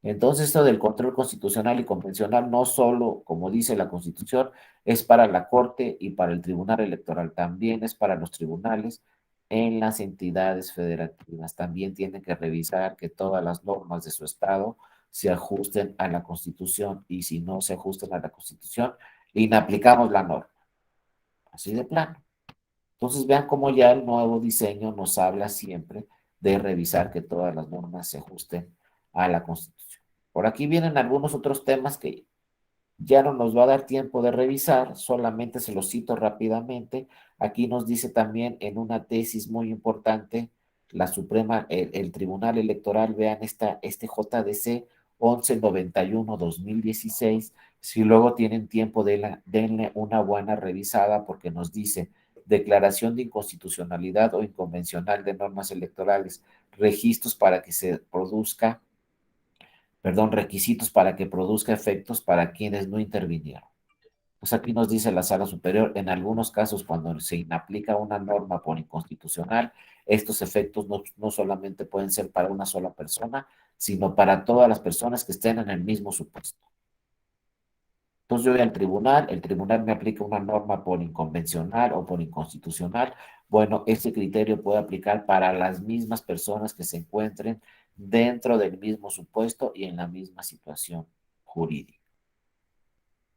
A: Entonces, esto del control constitucional y convencional no solo, como dice la Constitución, es para la Corte y para el Tribunal Electoral, también es para los tribunales en las entidades federativas. También tienen que revisar que todas las normas de su estado se ajusten a la Constitución y si no se ajustan a la Constitución, inaplicamos la norma. Así de plano. Entonces vean cómo ya el nuevo diseño nos habla siempre de revisar que todas las normas se ajusten a la Constitución. Por aquí vienen algunos otros temas que ya no nos va a dar tiempo de revisar, solamente se los cito rápidamente. Aquí nos dice también en una tesis muy importante, la Suprema, el Tribunal Electoral, vean este JDC 1191-2016, si luego tienen tiempo, denle una buena revisada porque nos dice declaración de inconstitucionalidad o inconvencional de normas electorales, registros para que se produzca, perdón, requisitos para que produzca efectos para quienes no intervinieron. Pues aquí nos dice la Sala Superior, en algunos casos cuando se inaplica una norma por inconstitucional, estos efectos no solamente pueden ser para una sola persona, sino para todas las personas que estén en el mismo supuesto. Entonces yo voy al tribunal, el tribunal me aplica una norma por inconvencional o por inconstitucional. Bueno, ese criterio puede aplicar para las mismas personas que se encuentren dentro del mismo supuesto y en la misma situación jurídica.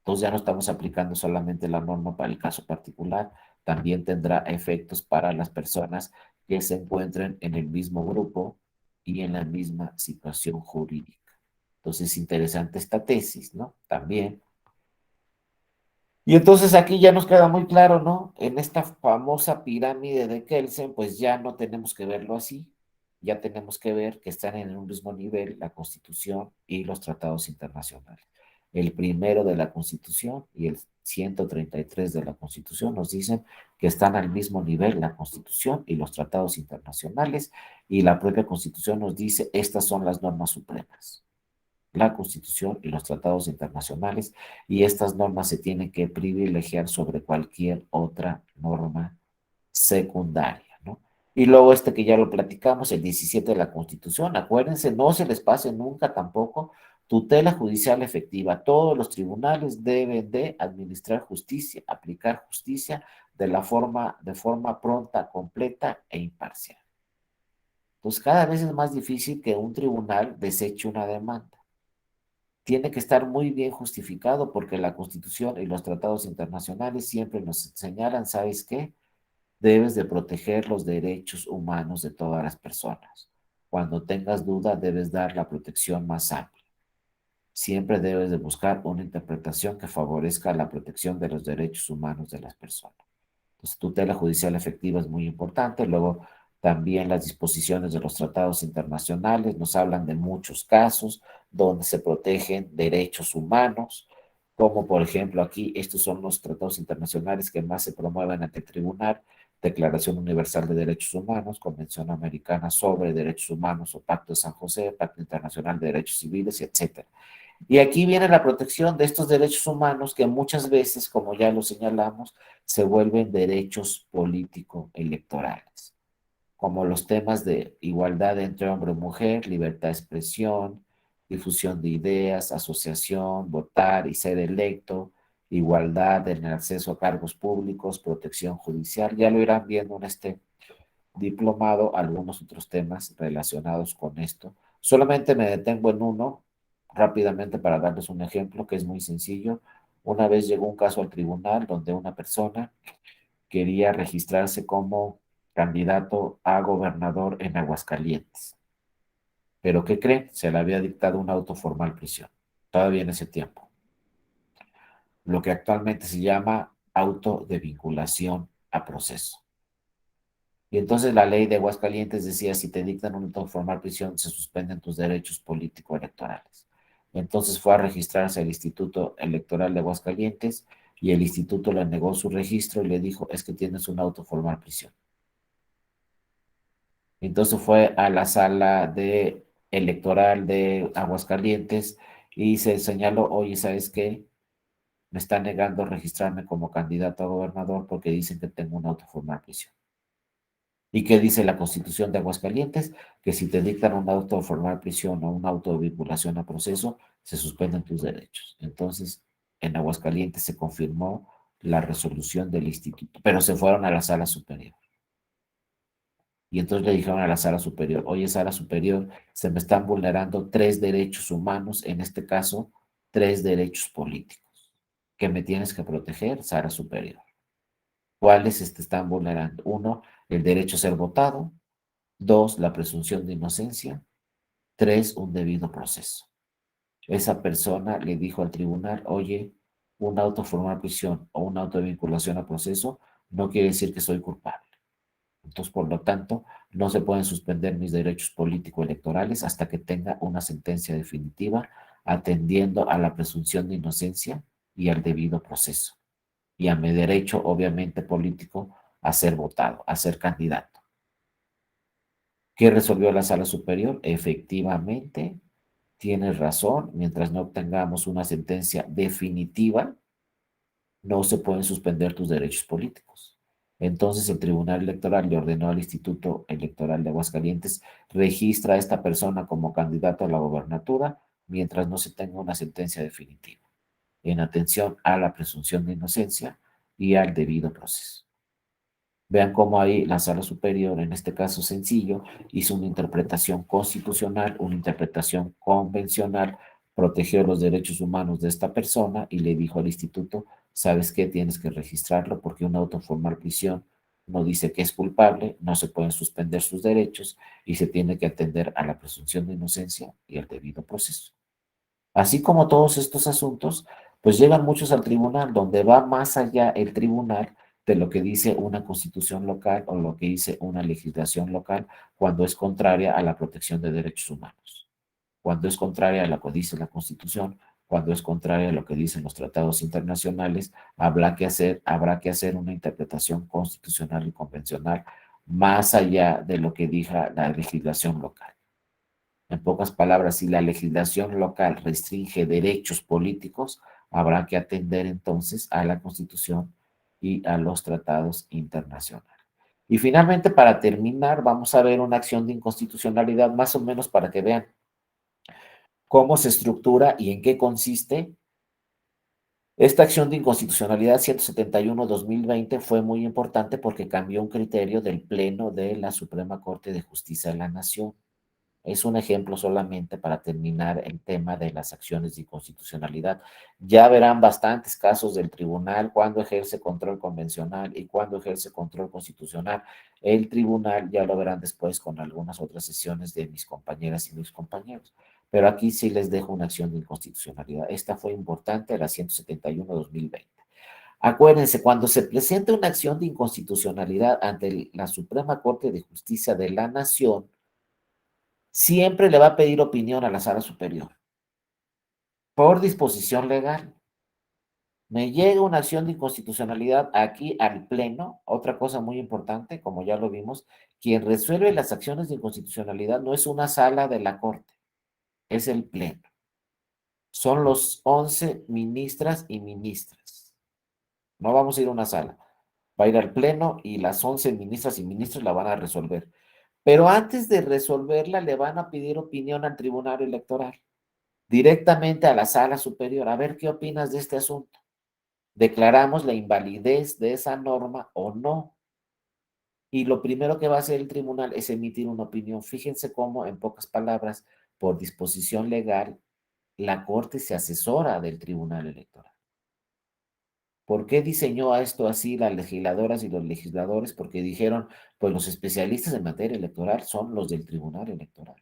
A: Entonces ya no estamos aplicando solamente la norma para el caso particular, también tendrá efectos para las personas que se encuentren en el mismo grupo y en la misma situación jurídica. Entonces es interesante esta tesis, ¿no? También. Y entonces aquí ya nos queda muy claro, ¿no? En esta famosa pirámide de Kelsen, pues ya no tenemos que verlo así, ya tenemos que ver que están en un mismo nivel la Constitución y los tratados internacionales. El primero de la Constitución y el 133 de la Constitución nos dicen que están al mismo nivel la Constitución y los tratados internacionales, y la propia Constitución nos dice estas son las normas supremas, la Constitución y los tratados internacionales, y estas normas se tienen que privilegiar sobre cualquier otra norma secundaria, ¿no? Y luego este que ya lo platicamos, el 17 de la Constitución, acuérdense, no se les pase nunca tampoco tutela judicial efectiva. Todos los tribunales deben de administrar justicia, aplicar justicia de forma pronta, completa e imparcial. Pues cada vez es más difícil que un tribunal deseche una demanda. Tiene que estar muy bien justificado porque la Constitución y los tratados internacionales siempre nos señalan, ¿sabes qué? Debes de proteger los derechos humanos de todas las personas. Cuando tengas duda, debes dar la protección más amplia. Siempre debes de buscar una interpretación que favorezca la protección de los derechos humanos de las personas. Entonces, tutela judicial efectiva es muy importante. Luego, también las disposiciones de los tratados internacionales nos hablan de muchos casos donde se protegen derechos humanos, como por ejemplo aquí, estos son los tratados internacionales que más se promueven ante el tribunal: Declaración Universal de Derechos Humanos, Convención Americana sobre Derechos Humanos o Pacto de San José, Pacto Internacional de Derechos Civiles, etcétera. Y aquí viene la protección de estos derechos humanos que muchas veces, como ya lo señalamos, se vuelven derechos político-electorales, como los temas de igualdad entre hombre y mujer, libertad de expresión, difusión de ideas, asociación, votar y ser electo, igualdad en el acceso a cargos públicos, protección judicial. Ya lo irán viendo en este diplomado algunos otros temas relacionados con esto. Solamente me detengo en uno rápidamente para darles un ejemplo que es muy sencillo. Una vez llegó un caso al tribunal donde una persona quería registrarse como candidato a gobernador en Aguascalientes. Pero ¿qué creen? Se le había dictado una autoformal prisión, todavía en ese tiempo, lo que actualmente se llama auto de vinculación a proceso. Y entonces la ley de Aguascalientes decía, si te dictan una formal prisión, se suspenden tus derechos político-electorales. Entonces fue a registrarse al Instituto Electoral de Aguascalientes y el instituto le negó su registro y le dijo, es que tienes una autoformal prisión. Entonces fue a la sala electoral de Aguascalientes y se señaló, oye, ¿sabes qué? Me está negando registrarme como candidato a gobernador porque dicen que tengo una autoformal prisión. ¿Y qué dice la Constitución de Aguascalientes? Que si te dictan un auto de formal prisión o un auto de vinculación a proceso, se suspenden tus derechos. Entonces, en Aguascalientes se confirmó la resolución del instituto, pero se fueron a la sala superior. Y entonces le dijeron a la sala superior, oye, sala superior, se me están vulnerando tres derechos humanos, en este caso, tres derechos políticos, que me tienes que proteger, sala superior. ¿Cuáles se te están vulnerando? Uno, el derecho a ser votado. Dos, la presunción de inocencia. Tres, un debido proceso. Esa persona le dijo al tribunal, oye, un auto formal prisión o un auto de vinculación a proceso no quiere decir que soy culpable. Entonces, por lo tanto, no se pueden suspender mis derechos político-electorales hasta que tenga una sentencia definitiva atendiendo a la presunción de inocencia y al debido proceso. Y a mi derecho, obviamente, político a ser votado, a ser candidato. ¿Qué resolvió la sala superior? Efectivamente, tienes razón, mientras no obtengamos una sentencia definitiva, no se pueden suspender tus derechos políticos. Entonces el Tribunal Electoral le ordenó al Instituto Electoral de Aguascalientes, registra a esta persona como candidato a la gobernatura mientras no se tenga una sentencia definitiva, en atención a la presunción de inocencia y al debido proceso. Vean cómo ahí la sala superior, en este caso sencillo, hizo una interpretación constitucional, una interpretación convencional protegió los derechos humanos de esta persona y le dijo al instituto, ¿sabes qué? Tienes que registrarlo porque una autoformal prisión no dice que es culpable, no se pueden suspender sus derechos y se tiene que atender a la presunción de inocencia y al debido proceso. Así como todos estos asuntos, pues llegan muchos al tribunal, donde va más allá el tribunal de lo que dice una constitución local o lo que dice una legislación local cuando es contraria a la protección de derechos humanos, cuando es contraria a lo que dice la constitución, cuando es contraria a lo que dicen los tratados internacionales, habrá que hacer una interpretación constitucional y convencional más allá de lo que diga la legislación local. En pocas palabras, si la legislación local restringe derechos políticos, habrá que atender entonces a la Constitución y a los tratados internacionales. Y finalmente, para terminar, vamos a ver una acción de inconstitucionalidad, más o menos para que vean cómo se estructura y en qué consiste. Esta acción de inconstitucionalidad 171-2020 fue muy importante porque cambió un criterio del Pleno de la Suprema Corte de Justicia de la Nación. Es un ejemplo solamente para terminar el tema de las acciones de inconstitucionalidad. Ya verán bastantes casos del tribunal cuando ejerce control convencional y cuando ejerce control constitucional. El tribunal ya lo verán después con algunas otras sesiones de mis compañeras y mis compañeros. Pero aquí sí les dejo una acción de inconstitucionalidad. Esta fue importante, la 171-2020. Acuérdense, cuando se presenta una acción de inconstitucionalidad ante la Suprema Corte de Justicia de la Nación, siempre le va a pedir opinión a la sala superior, por disposición legal. Me llega una acción de inconstitucionalidad aquí al Pleno, otra cosa muy importante, como ya lo vimos, quien resuelve las acciones de inconstitucionalidad no es una sala de la Corte, es el Pleno. Son los 11 ministras y ministras. No vamos a ir a una sala, va a ir al Pleno y las 11 ministras y ministros la van a resolver. Pero antes de resolverla, le van a pedir opinión al Tribunal Electoral, directamente a la sala superior. A ver qué opinas de este asunto. ¿Declaramos la invalidez de esa norma o no? Y lo primero que va a hacer el tribunal es emitir una opinión. Fíjense cómo, en pocas palabras, por disposición legal, la Corte se asesora del Tribunal Electoral. ¿Por qué diseñó a esto así las legisladoras y los legisladores? Porque dijeron, pues los especialistas en materia electoral son los del Tribunal Electoral.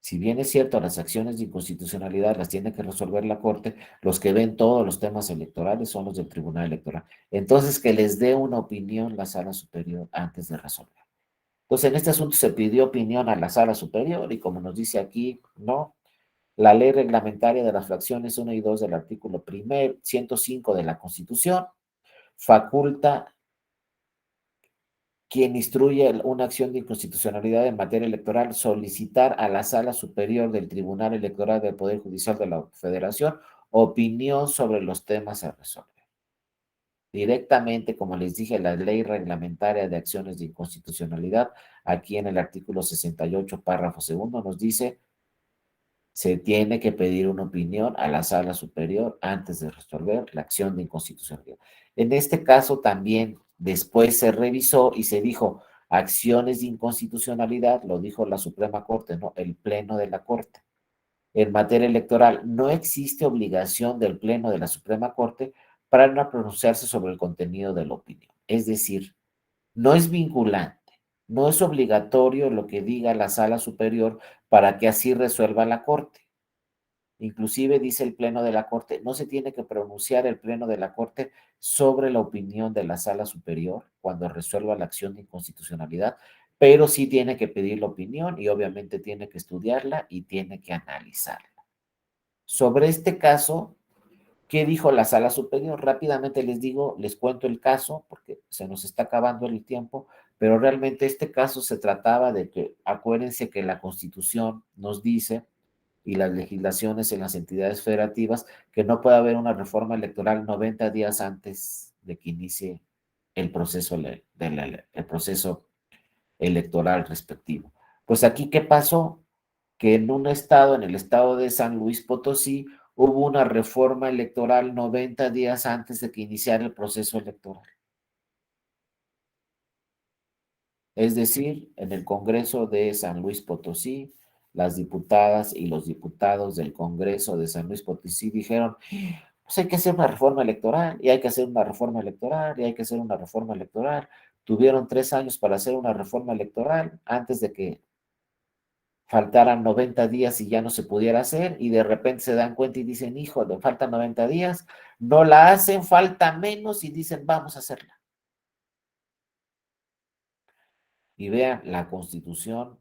A: Si bien es cierto, las acciones de inconstitucionalidad las tiene que resolver la Corte, los que ven todos los temas electorales son los del Tribunal Electoral. Entonces, que les dé una opinión la Sala Superior antes de resolver. Entonces, en este asunto se pidió opinión a la Sala Superior y como nos dice aquí, no, la ley reglamentaria de las fracciones 1 y 2 del artículo 105 de la Constitución faculta quien instruye una acción de inconstitucionalidad en materia electoral, solicitar a la Sala Superior del Tribunal Electoral del Poder Judicial de la Federación opinión sobre los temas a resolver. Directamente, como les dije, la ley reglamentaria de acciones de inconstitucionalidad, aquí en el artículo 68, párrafo segundo, nos dice se tiene que pedir una opinión a la sala superior antes de resolver la acción de inconstitucionalidad. En este caso también después se revisó y se dijo acciones de inconstitucionalidad, lo dijo la Suprema Corte, ¿no? El Pleno de la Corte. En materia electoral, no existe obligación del Pleno de la Suprema Corte para no pronunciarse sobre el contenido de la opinión. Es decir, no es vinculante, no es obligatorio lo que diga la sala superior para que así resuelva la Corte. Inclusive dice el Pleno de la Corte, no se tiene que pronunciar el Pleno de la Corte sobre la opinión de la Sala Superior cuando resuelva la acción de inconstitucionalidad, pero sí tiene que pedir la opinión y obviamente tiene que estudiarla y tiene que analizarla. Sobre este caso, ¿qué dijo la Sala Superior? Rápidamente les digo, les cuento el caso porque se nos está acabando el tiempo, pero realmente este caso se trataba de que, acuérdense que la Constitución nos dice y las legislaciones en las entidades federativas que no puede haber una reforma electoral 90 días antes de que inicie el proceso, el proceso electoral respectivo. Pues aquí, ¿qué pasó? Que en un estado, en el estado de San Luis Potosí, hubo una reforma electoral 90 días antes de que iniciara el proceso electoral. Es decir, en el Congreso de San Luis Potosí, las diputadas y los diputados del Congreso de San Luis Potosí dijeron, pues hay que hacer una reforma electoral, y hay que hacer una reforma electoral, y hay que hacer una reforma electoral. Tuvieron 3 años para hacer una reforma electoral antes de que faltaran 90 días y ya no se pudiera hacer, y de repente se dan cuenta y dicen, hijo, le faltan 90 días, no la hacen, falta menos, y dicen, vamos a hacerla. Y vean, la Constitución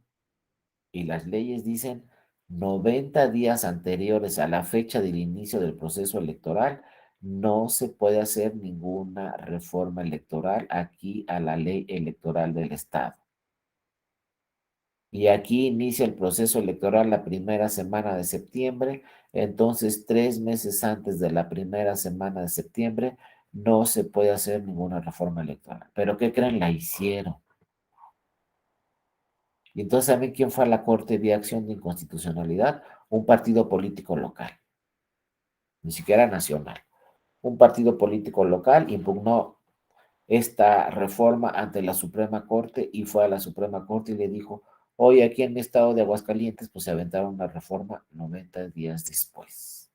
A: y las leyes dicen 90 días anteriores a la fecha del inicio del proceso electoral, no se puede hacer ninguna reforma electoral aquí a la ley electoral del Estado. Y aquí inicia el proceso electoral la primera semana de septiembre, entonces 3 meses antes de la primera semana de septiembre no se puede hacer ninguna reforma electoral. Pero ¿qué creen? La hicieron. Y entonces, ¿saben quién fue a la Corte vía acción de inconstitucionalidad? Un partido político local, ni siquiera nacional. Un partido político local impugnó esta reforma ante la Suprema Corte y fue a la Suprema Corte y le dijo, hoy aquí en mi estado de Aguascalientes, pues se aventaron una reforma 90 días después.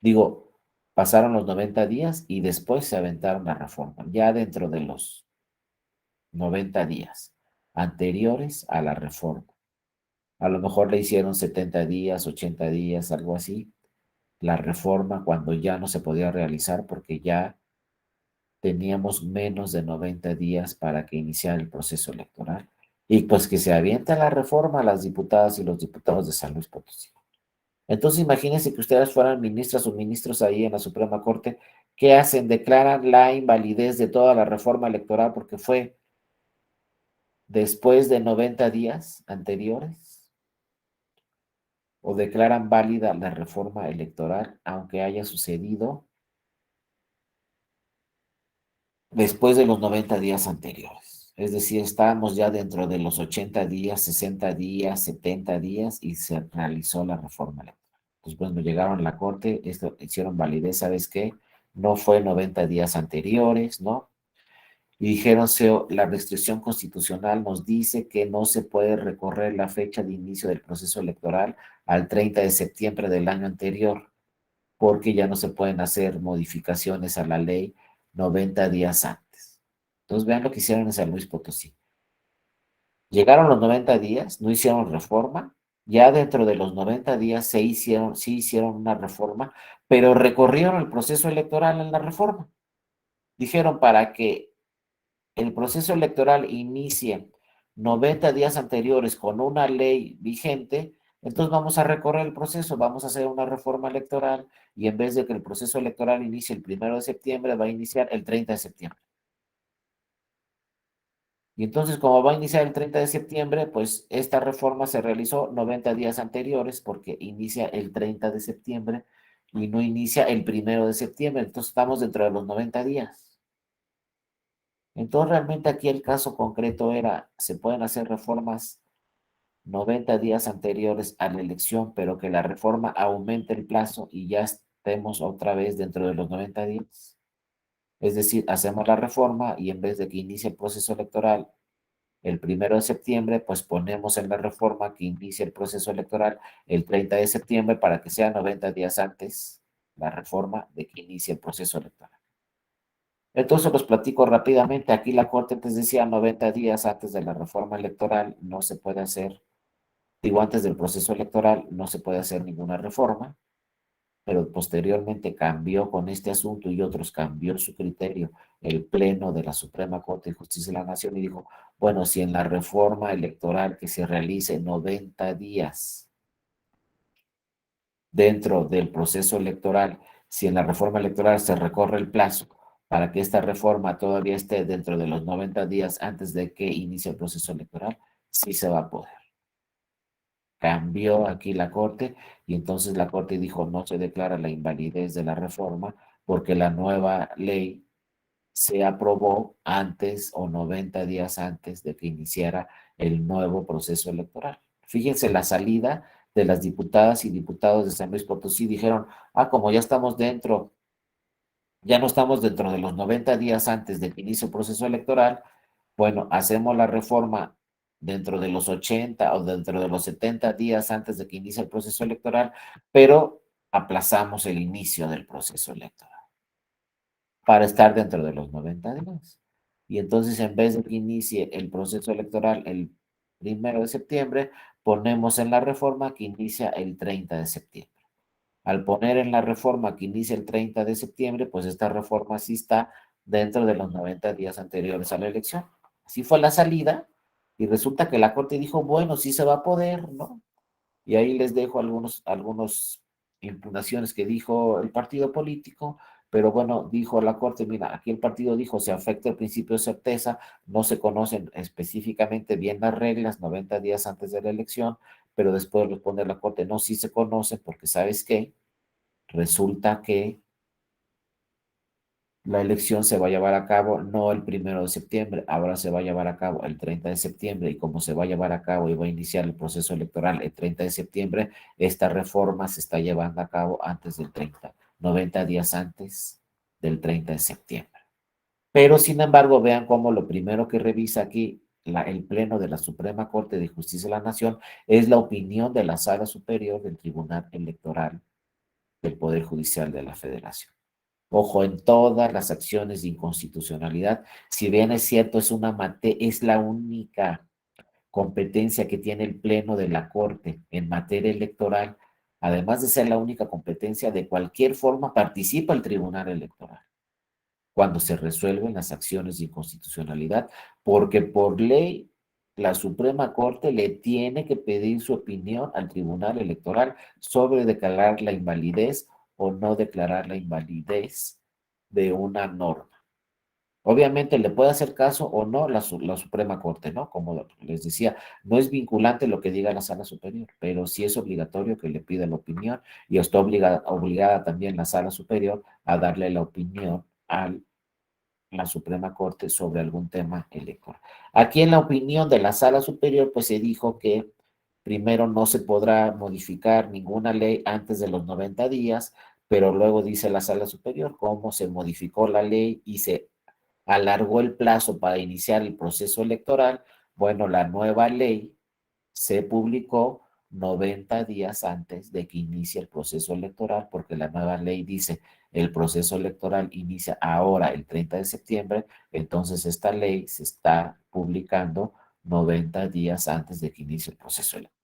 A: Digo, pasaron los 90 días y después se aventaron la reforma, ya dentro de los 90 días anteriores a la reforma. A lo mejor le hicieron 70 días, 80 días, algo así, la reforma cuando ya no se podía realizar porque ya teníamos menos de 90 días para que iniciara el proceso electoral. Y pues que se avienta la reforma a las diputadas y los diputados de San Luis Potosí. Entonces imagínense que ustedes fueran ministras o ministros ahí en la Suprema Corte, ¿qué hacen? Declaran la invalidez de toda la reforma electoral porque fue después de 90 días anteriores, o declaran válida la reforma electoral aunque haya sucedido después de los 90 días anteriores. Es decir, estábamos ya dentro de los 80 días, 60 días, 70 días y se realizó la reforma electoral. Pues cuando llegaron a la Corte, esto, hicieron validez, ¿sabes qué? No fue 90 días anteriores, ¿no? Y dijeron, la restricción constitucional nos dice que no se puede recorrer la fecha de inicio del proceso electoral al 30 de septiembre del año anterior, porque ya no se pueden hacer modificaciones a la ley 90 días antes. Entonces vean lo que hicieron en San Luis Potosí. Llegaron los 90 días, no hicieron reforma, ya dentro de los 90 días sí hicieron una reforma, pero recorrieron el proceso electoral en la reforma. Dijeron para que el proceso electoral inicie 90 días anteriores con una ley vigente, entonces vamos a recorrer el proceso, vamos a hacer una reforma electoral y en vez de que el proceso electoral inicie el 1 de septiembre, va a iniciar el 30 de septiembre. Y entonces, como va a iniciar el 30 de septiembre, pues esta reforma se realizó 90 días anteriores porque inicia el 30 de septiembre y no inicia el 1 de septiembre. Entonces, estamos dentro de los 90 días. Entonces, realmente aquí el caso concreto era, se pueden hacer reformas 90 días anteriores a la elección, pero que la reforma aumente el plazo y ya estemos otra vez dentro de los 90 días. Es decir, hacemos la reforma y en vez de que inicie el proceso electoral el 1 de septiembre, pues ponemos en la reforma que inicie el proceso electoral el 30 de septiembre para que sea 90 días antes la reforma de que inicie el proceso electoral. Entonces los platico rápidamente. Aquí la Corte antes decía 90 días antes de la reforma electoral no se puede hacer, digo, antes del proceso electoral no se puede hacer ninguna reforma, pero posteriormente cambió con este asunto y otros, cambió su criterio el Pleno de la Suprema Corte de Justicia de la Nación y dijo, bueno, si en la reforma electoral que se realice 90 días dentro del proceso electoral, si en la reforma electoral se recorre el plazo para que esta reforma todavía esté dentro de los 90 días antes de que inicie el proceso electoral, sí se va a poder. Cambió aquí la Corte y entonces la Corte dijo no se declara la invalidez de la reforma porque la nueva ley se aprobó antes o 90 días antes de que iniciara el nuevo proceso electoral. Fíjense la salida de las diputadas y diputados de San Luis Potosí, dijeron, como ya estamos dentro, ya no estamos dentro de los 90 días antes de que inicie el proceso electoral, bueno, hacemos la reforma dentro de los 80 o dentro de los 70 días antes de que inicie el proceso electoral, pero aplazamos el inicio del proceso electoral para estar dentro de los 90 días. Y entonces, en vez de que inicie el proceso electoral el 1 de septiembre, ponemos en la reforma que inicia el 30 de septiembre. Al poner en la reforma que inicia el 30 de septiembre, pues esta reforma sí está dentro de los 90 días anteriores a la elección. Así fue la salida y resulta que la Corte dijo, bueno, sí se va a poder, ¿no? Y ahí les dejo algunos impugnaciones que dijo el partido político, pero bueno, dijo la Corte, mira, aquí el partido dijo, se afecta el principio de certeza, no se conocen específicamente bien las reglas 90 días antes de la elección, pero después responde la Corte, no, sí se conocen porque ¿sabes qué? Resulta que la elección se va a llevar a cabo no el 1 de septiembre, ahora se va a llevar a cabo el 30 de septiembre y como se va a llevar a cabo y va a iniciar el proceso electoral el 30 de septiembre, esta reforma se está llevando a cabo antes del 30, 90 días antes del 30 de septiembre. Pero sin embargo, vean cómo lo primero que revisa aquí el Pleno de la Suprema Corte de Justicia de la Nación es la opinión de la Sala Superior del Tribunal Electoral del Poder Judicial de la Federación. Ojo, en todas las acciones de inconstitucionalidad, si bien es cierto, es la única competencia que tiene el Pleno de la Corte en materia electoral, además de ser la única competencia, de cualquier forma participa el Tribunal Electoral cuando se resuelven las acciones de inconstitucionalidad, porque por ley la Suprema Corte le tiene que pedir su opinión al Tribunal Electoral sobre declarar la invalidez o no declarar la invalidez de una norma. Obviamente le puede hacer caso o no la Suprema Corte, ¿no? Como les decía, no es vinculante lo que diga la Sala Superior, pero sí es obligatorio que le pida la opinión y está obligada también la Sala Superior a darle la opinión a la Suprema Corte sobre algún tema electoral. Aquí en la opinión de la Sala Superior, pues se dijo que primero no se podrá modificar ninguna ley antes de los 90 días, pero luego dice la Sala Superior cómo se modificó la ley y se alargó el plazo para iniciar el proceso electoral. Bueno, la nueva ley se publicó 90 días antes de que inicie el proceso electoral, porque la nueva ley dice el proceso electoral inicia ahora el 30 de septiembre, entonces esta ley se está publicando 90 días antes de que inicie el proceso electoral.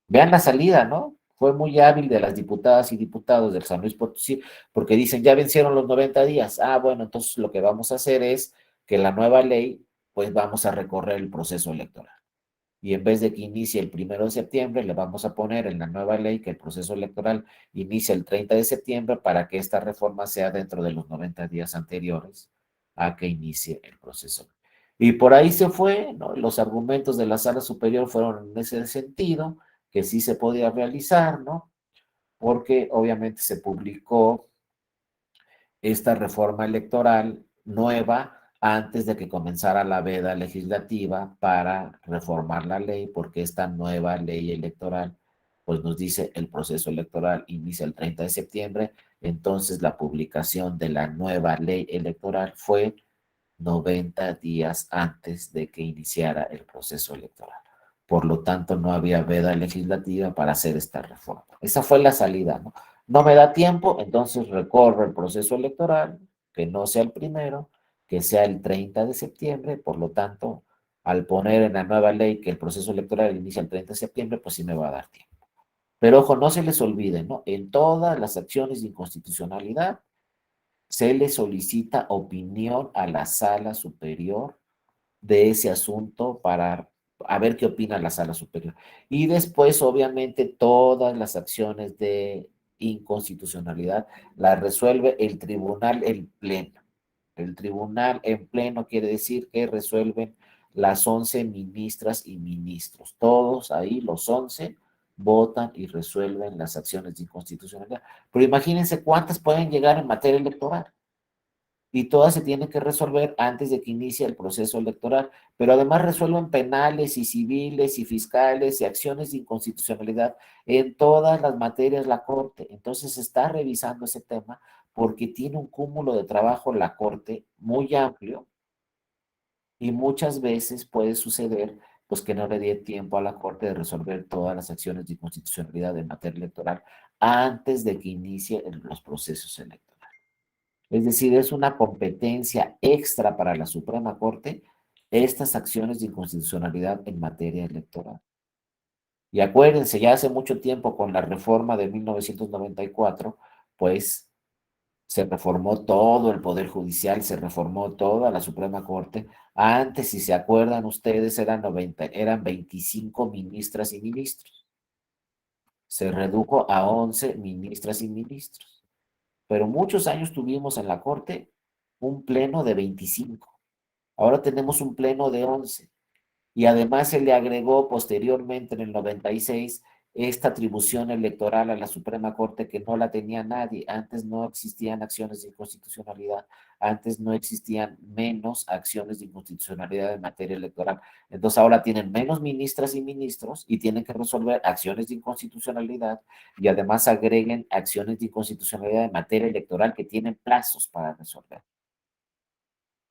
A: Vean la salida, ¿no? Fue muy hábil de las diputadas y diputados del San Luis Potosí, porque dicen, ya vencieron los 90 días. Ah, bueno, entonces lo que vamos a hacer es que la nueva ley, pues vamos a recorrer el proceso electoral. Y en vez de que inicie el 1 de septiembre, le vamos a poner en la nueva ley que el proceso electoral inicie el 30 de septiembre para que esta reforma sea dentro de los 90 días anteriores a que inicie el proceso. Y por ahí se fue, ¿no? Los argumentos de la Sala Superior fueron en ese sentido, que sí se podía realizar, ¿no? Porque obviamente se publicó esta reforma electoral nueva antes de que comenzara la veda legislativa para reformar la ley, porque esta nueva ley electoral, pues nos dice el proceso electoral inicia el 30 de septiembre, entonces la publicación de la nueva ley electoral fue 90 días antes de que iniciara el proceso electoral. Por lo tanto, no había veda legislativa para hacer esta reforma. Esa fue la salida, ¿no? No me da tiempo, entonces recorro el proceso electoral, que no sea el primero, que sea el 30 de septiembre, por lo tanto, al poner en la nueva ley que el proceso electoral inicia el 30 de septiembre, pues sí me va a dar tiempo. Pero ojo, no se les olvide, ¿no? En todas las acciones de inconstitucionalidad, se le solicita opinión a la sala superior de ese asunto para a ver qué opina la sala superior. Y después, obviamente, todas las acciones de inconstitucionalidad las resuelve el tribunal en pleno. El tribunal en pleno quiere decir que resuelven las 11 ministras y ministros. Todos ahí, los 11, votan y resuelven las acciones de inconstitucionalidad. Pero imagínense cuántas pueden llegar en materia electoral y todas se tienen que resolver antes de que inicie el proceso electoral, pero además resuelven penales y civiles y fiscales y acciones de inconstitucionalidad en todas las materias la Corte. Entonces está revisando ese tema porque tiene un cúmulo de trabajo la Corte muy amplio y muchas veces puede suceder pues que no le dé tiempo a la Corte de resolver todas las acciones de inconstitucionalidad en materia electoral antes de que inicie los procesos electorales. Es decir, es una competencia extra para la Suprema Corte estas acciones de inconstitucionalidad en materia electoral. Y acuérdense, ya hace mucho tiempo con la reforma de 1994, pues se reformó todo el Poder Judicial, se reformó toda la Suprema Corte. Antes, si se acuerdan ustedes, eran 25 ministras y ministros. Se redujo a 11 ministras y ministros. Pero muchos años tuvimos en la Corte un pleno de 25. Ahora tenemos un pleno de 11. Y además se le agregó posteriormente en el 96 esta atribución electoral a la Suprema Corte que no la tenía nadie. Antes no existían acciones de inconstitucionalidad, antes no existían menos acciones de inconstitucionalidad en materia electoral. Entonces ahora tienen menos ministras y ministros y tienen que resolver acciones de inconstitucionalidad y además agreguen acciones de inconstitucionalidad en materia electoral que tienen plazos para resolver.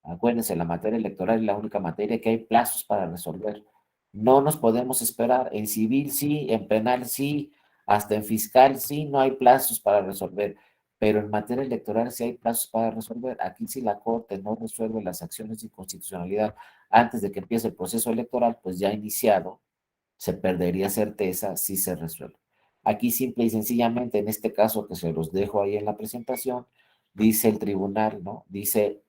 A: Acuérdense, la materia electoral es la única materia que hay plazos para resolver. No nos podemos esperar. En civil sí, en penal sí, hasta en fiscal sí, no hay plazos para resolver. Pero en materia electoral sí hay plazos para resolver. Aquí si la Corte no resuelve las acciones de inconstitucionalidad antes de que empiece el proceso electoral, pues ya iniciado, se perdería certeza si se resuelve. Aquí simple y sencillamente, en este caso que se los dejo ahí en la presentación, dice el tribunal, ¿no? Dice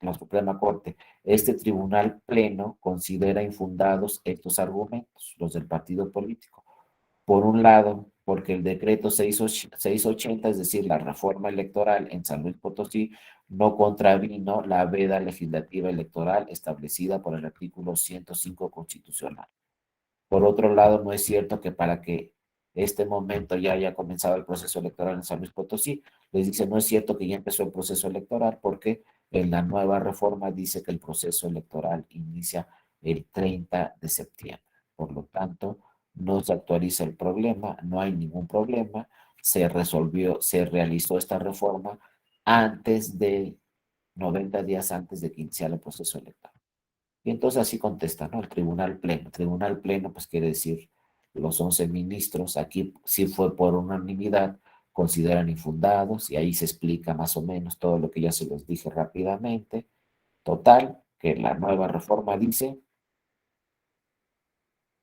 A: la Suprema Corte. Este tribunal pleno considera infundados estos argumentos, los del partido político. Por un lado, porque el decreto 680, es decir, la reforma electoral en San Luis Potosí, no contravino la veda legislativa electoral establecida por el artículo 105 constitucional. Por otro lado, no es cierto que para que este momento ya haya comenzado el proceso electoral en San Luis Potosí, les dice, no es cierto que ya empezó el proceso electoral porque en la nueva reforma dice que el proceso electoral inicia el 30 de septiembre. Por lo tanto, no se actualiza el problema, no hay ningún problema, se resolvió, se realizó esta reforma antes de 90 días antes de que iniciara el proceso electoral. Y entonces así contesta, ¿no? El tribunal pleno. Tribunal pleno, pues quiere decir los 11 ministros. Aquí sí fue por unanimidad, consideran infundados y ahí se explica más o menos todo lo que ya se los dije rápidamente. Total, que la nueva reforma dice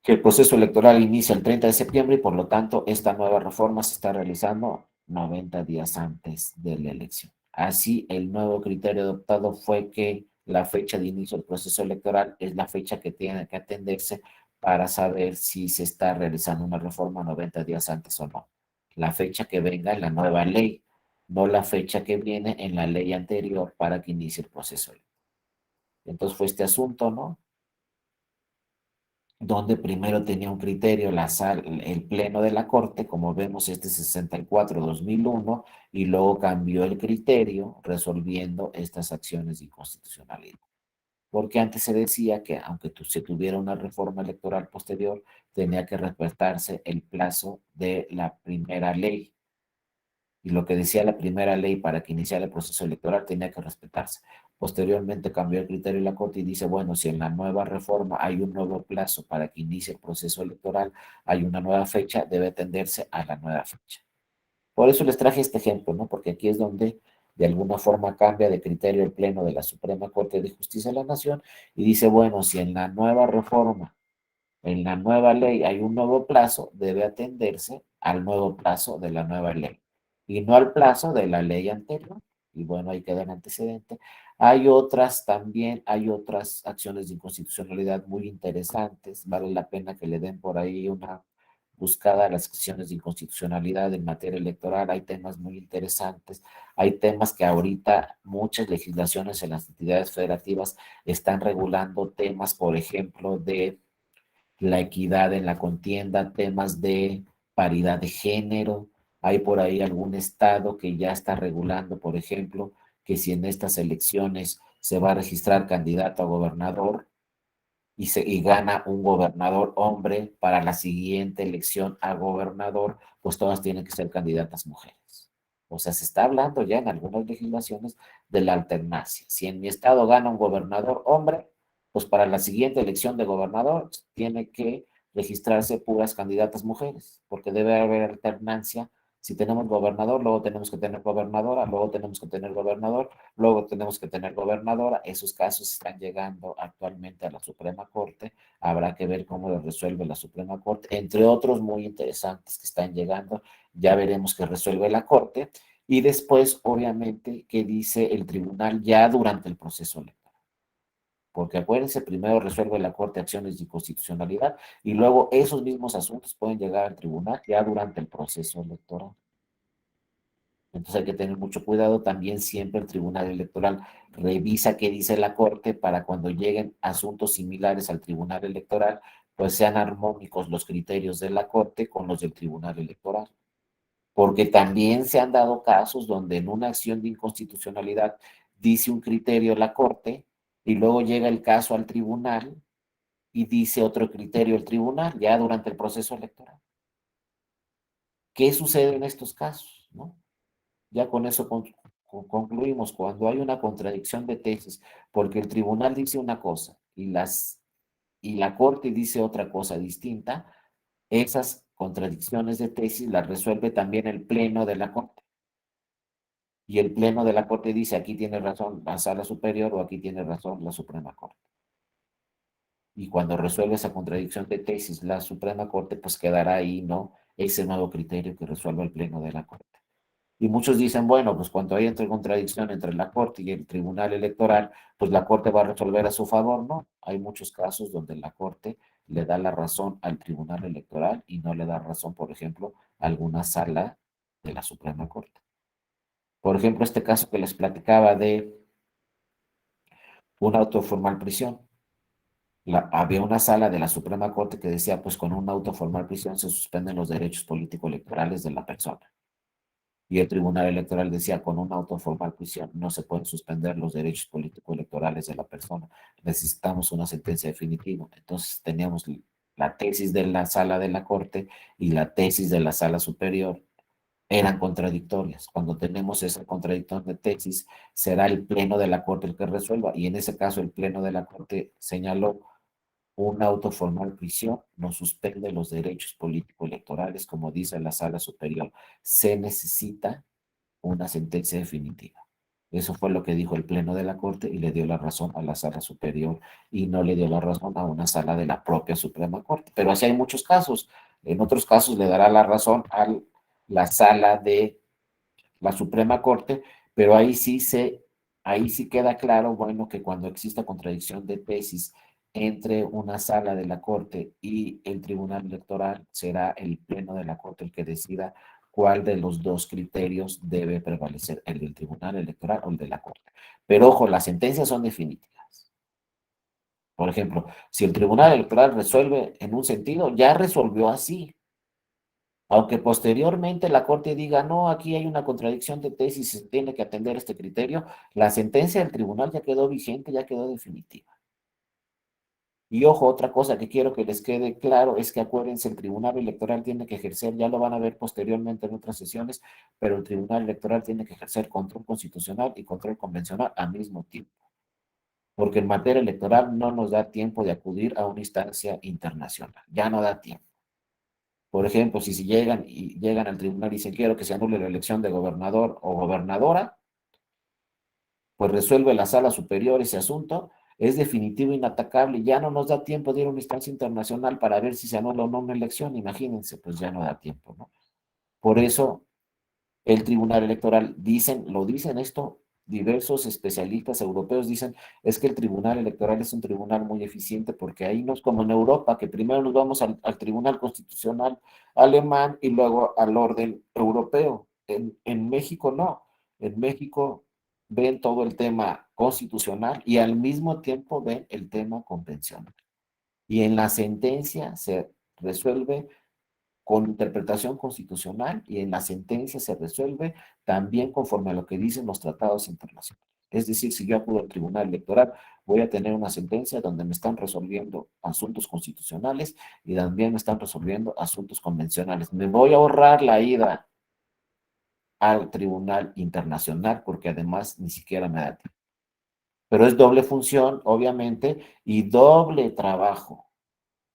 A: que el proceso electoral inicia el 30 de septiembre y por lo tanto esta nueva reforma se está realizando 90 días antes de la elección. Así, el nuevo criterio adoptado fue que la fecha de inicio del proceso electoral es la fecha que tiene que atenderse para saber si se está realizando una reforma 90 días antes o no. La fecha que venga en la nueva ley, no la fecha que viene en la ley anterior para que inicie el proceso. Entonces fue este asunto, ¿no? Donde primero tenía un criterio el Pleno de la Corte, como vemos este 64-2001, y luego cambió el criterio resolviendo estas acciones de inconstitucionalidad. Porque antes se decía que aunque se tuviera una reforma electoral posterior, tenía que respetarse el plazo de la primera ley y lo que decía la primera ley para que iniciara el proceso electoral tenía que respetarse. Posteriormente cambió el criterio de la Corte y dice, bueno, si en la nueva reforma hay un nuevo plazo para que inicie el proceso electoral, hay una nueva fecha, debe atenderse a la nueva fecha. Por eso les traje este ejemplo, ¿no? Porque aquí es donde de alguna forma cambia de criterio el Pleno de la Suprema Corte de Justicia de la Nación y dice, bueno, si en la nueva reforma en la nueva ley hay un nuevo plazo, debe atenderse al nuevo plazo de la nueva ley y no al plazo de la ley anterior. Y bueno, ahí queda el antecedente. Hay otras también, hay otras acciones de inconstitucionalidad muy interesantes. Vale la pena que le den por ahí una buscada a las acciones de inconstitucionalidad en materia electoral. Hay temas muy interesantes. Hay temas que ahorita muchas legislaciones en las entidades federativas están regulando temas, por ejemplo, de la equidad en la contienda, temas de paridad de género. Hay por ahí algún estado que ya está regulando, por ejemplo, que si en estas elecciones se va a registrar candidato a gobernador y gana un gobernador hombre para la siguiente elección a gobernador, pues todas tienen que ser candidatas mujeres. O sea, se está hablando ya en algunas legislaciones de la alternancia. Si en mi estado gana un gobernador hombre, pues para la siguiente elección de gobernador tiene que registrarse puras candidatas mujeres, porque debe haber alternancia. Si tenemos gobernador, luego tenemos que tener gobernadora, luego tenemos que tener gobernador, luego tenemos que tener gobernadora. Esos casos están llegando actualmente a la Suprema Corte. Habrá que ver cómo lo resuelve la Suprema Corte, entre otros muy interesantes que están llegando. Ya veremos qué resuelve la Corte. Y después, obviamente, qué dice el tribunal ya durante el proceso electoral. Porque acuérdense, primero resuelve la Corte acciones de inconstitucionalidad y luego esos mismos asuntos pueden llegar al tribunal ya durante el proceso electoral. Entonces hay que tener mucho cuidado. También siempre el Tribunal Electoral revisa qué dice la Corte para cuando lleguen asuntos similares al Tribunal Electoral, pues sean armónicos los criterios de la Corte con los del Tribunal Electoral. Porque también se han dado casos donde en una acción de inconstitucionalidad dice un criterio la Corte y luego llega el caso al tribunal y dice otro criterio el tribunal ya durante el proceso electoral. ¿Qué sucede en estos casos? ¿No? Ya con eso concluimos, cuando hay una contradicción de tesis, porque el tribunal dice una cosa y la Corte dice otra cosa distinta, esas contradicciones de tesis las resuelve también el Pleno de la Corte. Y el Pleno de la Corte dice, aquí tiene razón la Sala Superior o aquí tiene razón la Suprema Corte. Y cuando resuelve esa contradicción de tesis la Suprema Corte, pues quedará ahí, ¿no? Ese nuevo criterio que resuelve el Pleno de la Corte. Y muchos dicen, bueno, pues cuando hay entre contradicción entre la Corte y el Tribunal Electoral, pues la Corte va a resolver a su favor, ¿no? Hay muchos casos donde la Corte le da la razón al Tribunal Electoral y no le da razón, por ejemplo, a alguna sala de la Suprema Corte. Por ejemplo, este caso que les platicaba de una autoformal prisión. Había una sala de la Suprema Corte que decía, pues con una autoformal prisión se suspenden los derechos político-electorales de la persona. Y el Tribunal Electoral decía, con una autoformal prisión no se pueden suspender los derechos político-electorales de la persona. Necesitamos una sentencia definitiva. Entonces teníamos la tesis de la sala de la Corte y la tesis de la sala superior eran contradictorias. Cuando tenemos esa contradicción de tesis, será el Pleno de la Corte el que resuelva. Y en ese caso, el Pleno de la Corte señaló una autoformal prisión no suspende los derechos político-electorales, como dice la Sala Superior. Se necesita una sentencia definitiva. Eso fue lo que dijo el Pleno de la Corte y le dio la razón a la Sala Superior y no le dio la razón a una sala de la propia Suprema Corte. Pero así hay muchos casos. En otros casos le dará la razón a la sala de la Suprema Corte, pero ahí sí queda claro, bueno, que cuando exista contradicción de tesis entre una sala de la Corte y el Tribunal Electoral, será el Pleno de la Corte el que decida cuál de los dos criterios debe prevalecer, el del Tribunal Electoral o el de la Corte. Pero ojo, las sentencias son definitivas. Por ejemplo, si el Tribunal Electoral resuelve en un sentido, ya resolvió así. Aunque posteriormente la Corte diga, no, aquí hay una contradicción de tesis y se tiene que atender este criterio, la sentencia del tribunal ya quedó vigente, ya quedó definitiva. Y ojo, otra cosa que quiero que les quede claro es que acuérdense, el Tribunal Electoral tiene que ejercer, ya lo van a ver posteriormente en otras sesiones, pero el Tribunal Electoral tiene que ejercer control constitucional y control convencional al mismo tiempo, porque en materia electoral no nos da tiempo de acudir a una instancia internacional, ya no da tiempo. Por ejemplo, si llegan al tribunal y dicen quiero que se anule la elección de gobernador o gobernadora, pues resuelve la sala superior ese asunto, es definitivo, inatacable, ya no nos da tiempo de ir a una instancia internacional para ver si se anula o no una elección, imagínense, pues ya no da tiempo, ¿no? Por eso el Tribunal Electoral, lo dicen esto, diversos especialistas europeos dicen, es que el Tribunal Electoral es un tribunal muy eficiente porque ahí no es como en Europa, que primero nos vamos al Tribunal Constitucional alemán y luego al orden europeo. En México no, en México ven todo el tema constitucional y al mismo tiempo ven el tema convencional. Y en la sentencia se resuelve con interpretación constitucional y en la sentencia se resuelve también conforme a lo que dicen los tratados internacionales. Es decir, si yo acudo al Tribunal Electoral, voy a tener una sentencia donde me están resolviendo asuntos constitucionales y también me están resolviendo asuntos convencionales. Me voy a ahorrar la ida al Tribunal Internacional porque además ni siquiera me da tiempo. pero es doble función, obviamente, y doble trabajo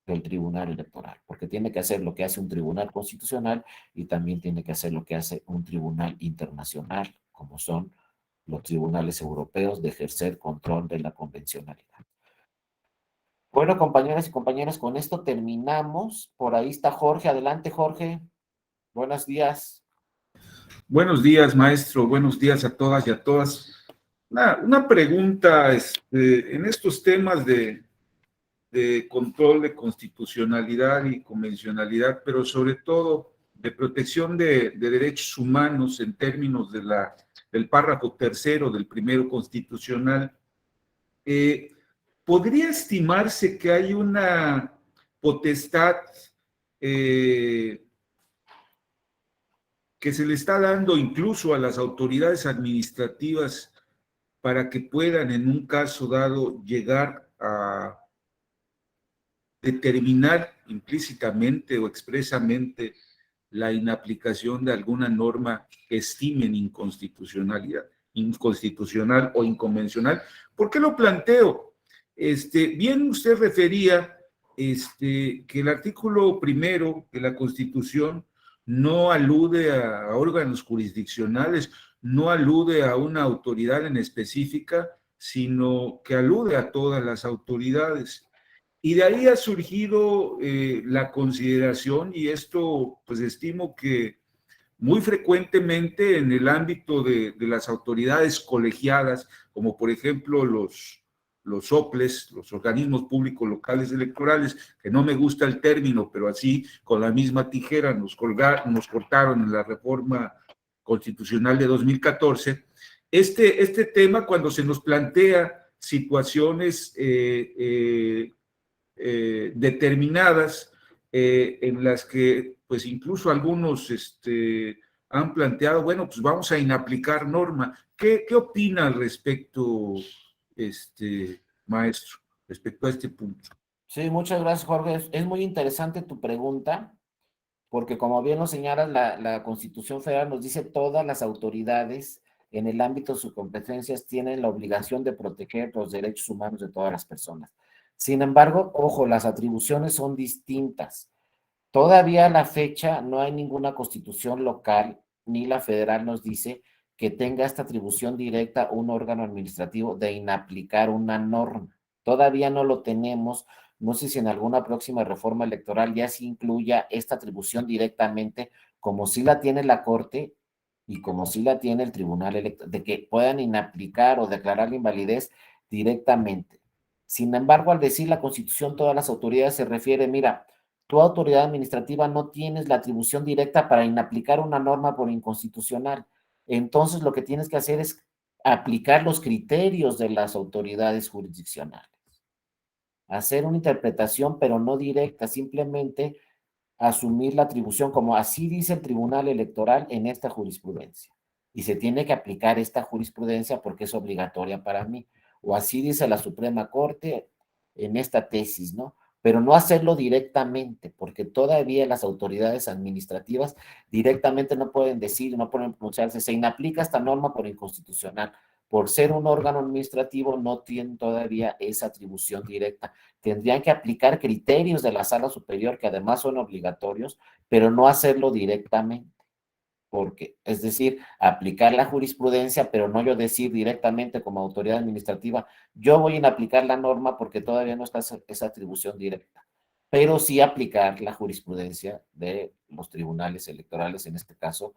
A: del Tribunal Electoral, porque tiene que hacer lo que hace un tribunal constitucional y también tiene que hacer lo que hace un tribunal internacional, como son los tribunales europeos, de ejercer control de la convencionalidad. Bueno, compañeras y compañeros, con esto terminamos. Por ahí está Jorge. Adelante, Jorge. Buenos días.
B: Buenos días, maestro. Buenos días a todas y a todas. Una pregunta en estos temas de control de constitucionalidad y convencionalidad, pero sobre todo de protección de derechos humanos en términos del párrafo tercero del primero constitucional. Eh, ¿Podría estimarse que hay una potestad que se le está dando incluso a las autoridades administrativas para que puedan en un caso dado llegar a determinar implícitamente o expresamente la inaplicación de alguna norma que estimen inconstitucional o inconvencional? ¿Por qué lo planteo? Bien usted refería que el artículo primero de la Constitución no alude a órganos jurisdiccionales, no alude a una autoridad en específica, sino que alude a todas las autoridades. Y de ahí ha surgido la consideración, y esto pues estimo que muy frecuentemente en el ámbito de las autoridades colegiadas, como por ejemplo los OPLES, los organismos públicos locales electorales, que no me gusta el término, pero así con la misma tijera nos cortaron en la reforma constitucional de 2014. Este tema, cuando se nos plantea situaciones determinadas en las que pues incluso algunos han planteado, bueno, pues vamos a inaplicar norma. ¿Qué opina al respecto, maestro, respecto a este punto?
A: Sí, muchas gracias, Jorge. Es muy interesante tu pregunta, porque como bien lo señalas, la Constitución Federal nos dice todas las autoridades en el ámbito de sus competencias tienen la obligación de proteger los derechos humanos de todas las personas. Sin embargo, ojo, las atribuciones son distintas. Todavía a la fecha no hay ninguna constitución local, ni la federal nos dice que tenga esta atribución directa un órgano administrativo de inaplicar una norma. Todavía no lo tenemos. No sé si en alguna próxima reforma electoral ya se incluya esta atribución directamente, como si la tiene la Corte y como si la tiene el Tribunal Electoral, de que puedan inaplicar o declarar la invalidez directamente. Sin embargo, al decir la Constitución, todas las autoridades se refiere, mira, tu autoridad administrativa no tienes la atribución directa para inaplicar una norma por inconstitucional. Entonces, lo que tienes que hacer es aplicar los criterios de las autoridades jurisdiccionales. Hacer una interpretación, pero no directa, simplemente asumir la atribución como así dice el Tribunal Electoral en esta jurisprudencia. Y se tiene que aplicar esta jurisprudencia porque es obligatoria para mí. O así dice la Suprema Corte en esta tesis, ¿no? Pero no hacerlo directamente, porque todavía las autoridades administrativas directamente no pueden decir, no pueden pronunciarse, se inaplica esta norma por inconstitucional. Por ser un órgano administrativo, no tienen todavía esa atribución directa. Tendrían que aplicar criterios de la sala superior, que además son obligatorios, pero no hacerlo directamente. Porque, es decir, aplicar la jurisprudencia, pero no yo decir directamente como autoridad administrativa, yo voy a aplicar la norma porque todavía no está esa atribución directa, pero sí aplicar la jurisprudencia de los tribunales electorales, en este caso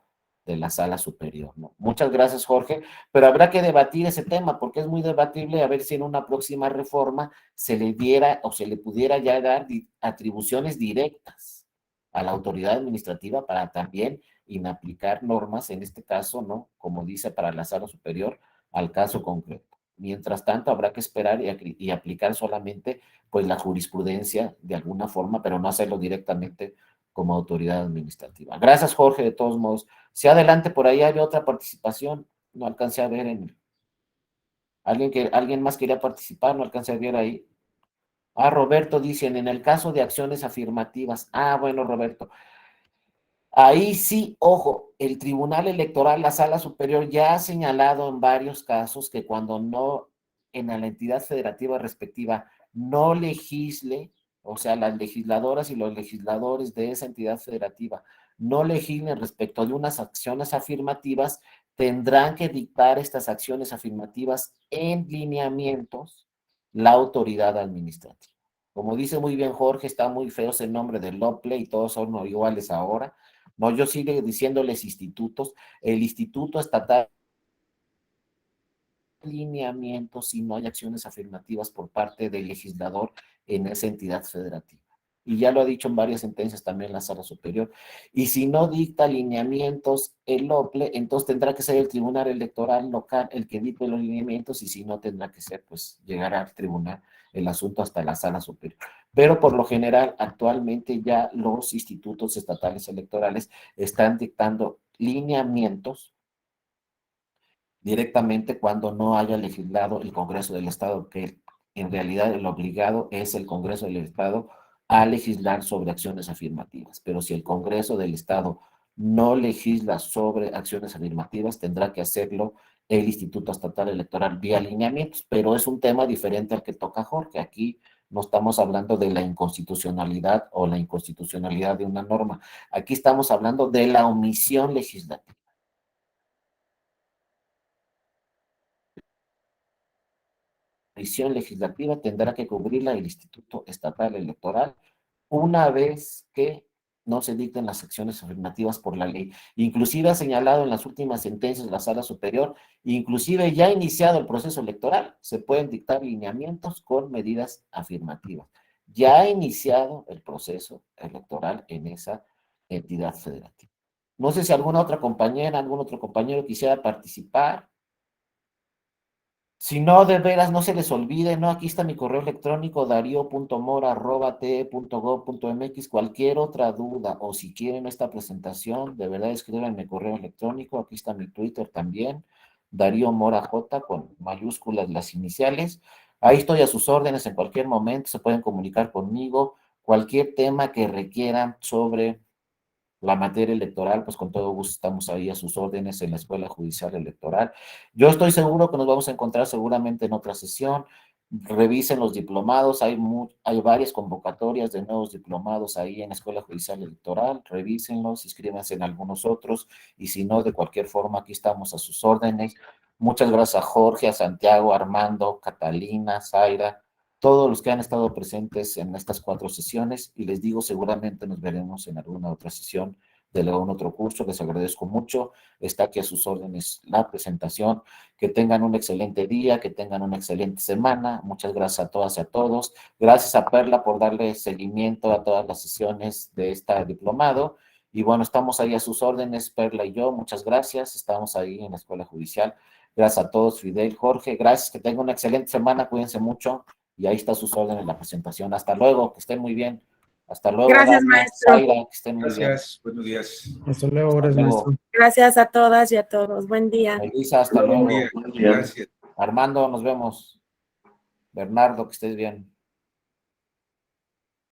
A: de la sala superior, ¿no? Muchas gracias, Jorge, pero habrá que debatir ese tema porque es muy debatible a ver si en una próxima reforma se le diera o se le pudiera ya dar atribuciones directas a la autoridad administrativa para también inaplicar normas, en este caso, ¿no? Como dice para la sala superior, al caso concreto. Mientras tanto, habrá que esperar y aplicar solamente pues la jurisprudencia de alguna forma, pero no hacerlo directamente como autoridad administrativa. Gracias, Jorge, de todos modos. Si adelante por ahí hay otra participación, no alcancé a ver en alguien más quería participar, no alcancé a ver ahí. Ah, Roberto dicen, en el caso de acciones afirmativas. Ah, bueno, Roberto. Ahí sí, ojo, el Tribunal Electoral, la Sala Superior, ya ha señalado en varios casos que cuando no en la entidad federativa respectiva no legisle, o sea, las legisladoras y los legisladores de esa entidad federativa no legislen respecto de unas acciones afirmativas, tendrán que dictar estas acciones afirmativas en lineamientos la autoridad administrativa. Como dice muy bien Jorge, está muy feo ese nombre de LOPLE y todos son iguales ahora. No, yo sigo diciéndoles institutos. El Instituto Estatal lineamientos si no hay acciones afirmativas por parte del legislador en esa entidad federativa. Y ya lo ha dicho en varias sentencias también la Sala Superior. Y si no dicta lineamientos el OPLE, entonces tendrá que ser el Tribunal Electoral local el que dicte los lineamientos y si no tendrá que ser, pues, llegar al tribunal el asunto hasta la Sala Superior. Pero por lo general, actualmente ya los institutos estatales electorales están dictando lineamientos directamente cuando no haya legislado el Congreso del Estado, que en realidad el obligado es el Congreso del Estado a legislar sobre acciones afirmativas. Pero si el Congreso del Estado no legisla sobre acciones afirmativas, tendrá que hacerlo el Instituto Estatal Electoral vía lineamientos, pero es un tema diferente al que toca Jorge. Aquí no estamos hablando de la inconstitucionalidad o la inconstitucionalidad de una norma. Aquí estamos hablando de la omisión legislativa. Misión legislativa tendrá que cubrirla el Instituto Estatal Electoral una vez que no se dicten las acciones afirmativas por la ley. Inclusive ha señalado en las últimas sentencias de la Sala Superior, inclusive ya ha iniciado el proceso electoral, se pueden dictar lineamientos con medidas afirmativas. Ya ha iniciado el proceso electoral en esa entidad federativa. No sé si alguna otra compañera, algún otro compañero quisiera participar. Si no, de veras, no se les olvide, ¿no? Aquí está mi correo electrónico, dario.mora@te.gov.mx. Cualquier otra duda o si quieren esta presentación, de verdad escríbanme correo electrónico. Aquí está mi Twitter también, Darío Mora J, con mayúsculas las iniciales. Ahí estoy a sus órdenes en cualquier momento, se pueden comunicar conmigo. Cualquier tema que requieran sobre la materia electoral, pues con todo gusto estamos ahí a sus órdenes en la Escuela Judicial Electoral. Yo estoy seguro que nos vamos a encontrar seguramente en otra sesión. Revisen los diplomados, hay varias convocatorias de nuevos diplomados ahí en la Escuela Judicial Electoral. Revísenlos, inscríbanse en algunos otros y si no, de cualquier forma, aquí estamos a sus órdenes. Muchas gracias a Jorge, a Santiago, a Armando, Catalina, Zaira, todos los que han estado presentes en estas 4 sesiones y les digo, seguramente nos veremos en alguna otra sesión de algún otro curso. Les agradezco mucho. Está aquí a sus órdenes la presentación. Que tengan un excelente día, que tengan una excelente semana. Muchas gracias a todas y a todos. Gracias a Perla por darle seguimiento a todas las sesiones de este diplomado. Y bueno, estamos ahí a sus órdenes, Perla y yo. Muchas gracias. Estamos ahí en la Escuela Judicial. Gracias a todos, Fidel, Jorge. Gracias, que tengan una excelente semana. Cuídense mucho. Y ahí está sus órdenes en la presentación. Hasta luego, que estén muy bien. Hasta luego,
C: Gracias,
A: Dania,
C: maestro.
A: Zaira, que estén muy bien.
B: Gracias, buenos días.
D: Hasta luego,
A: Hasta
D: gracias,
A: luego.
D: maestro.
C: Gracias a todas y a todos. Buen día.
A: Elisa, hasta
B: Buen
A: luego.
B: día. Gracias.
A: Armando, nos vemos. Bernardo, que estés bien.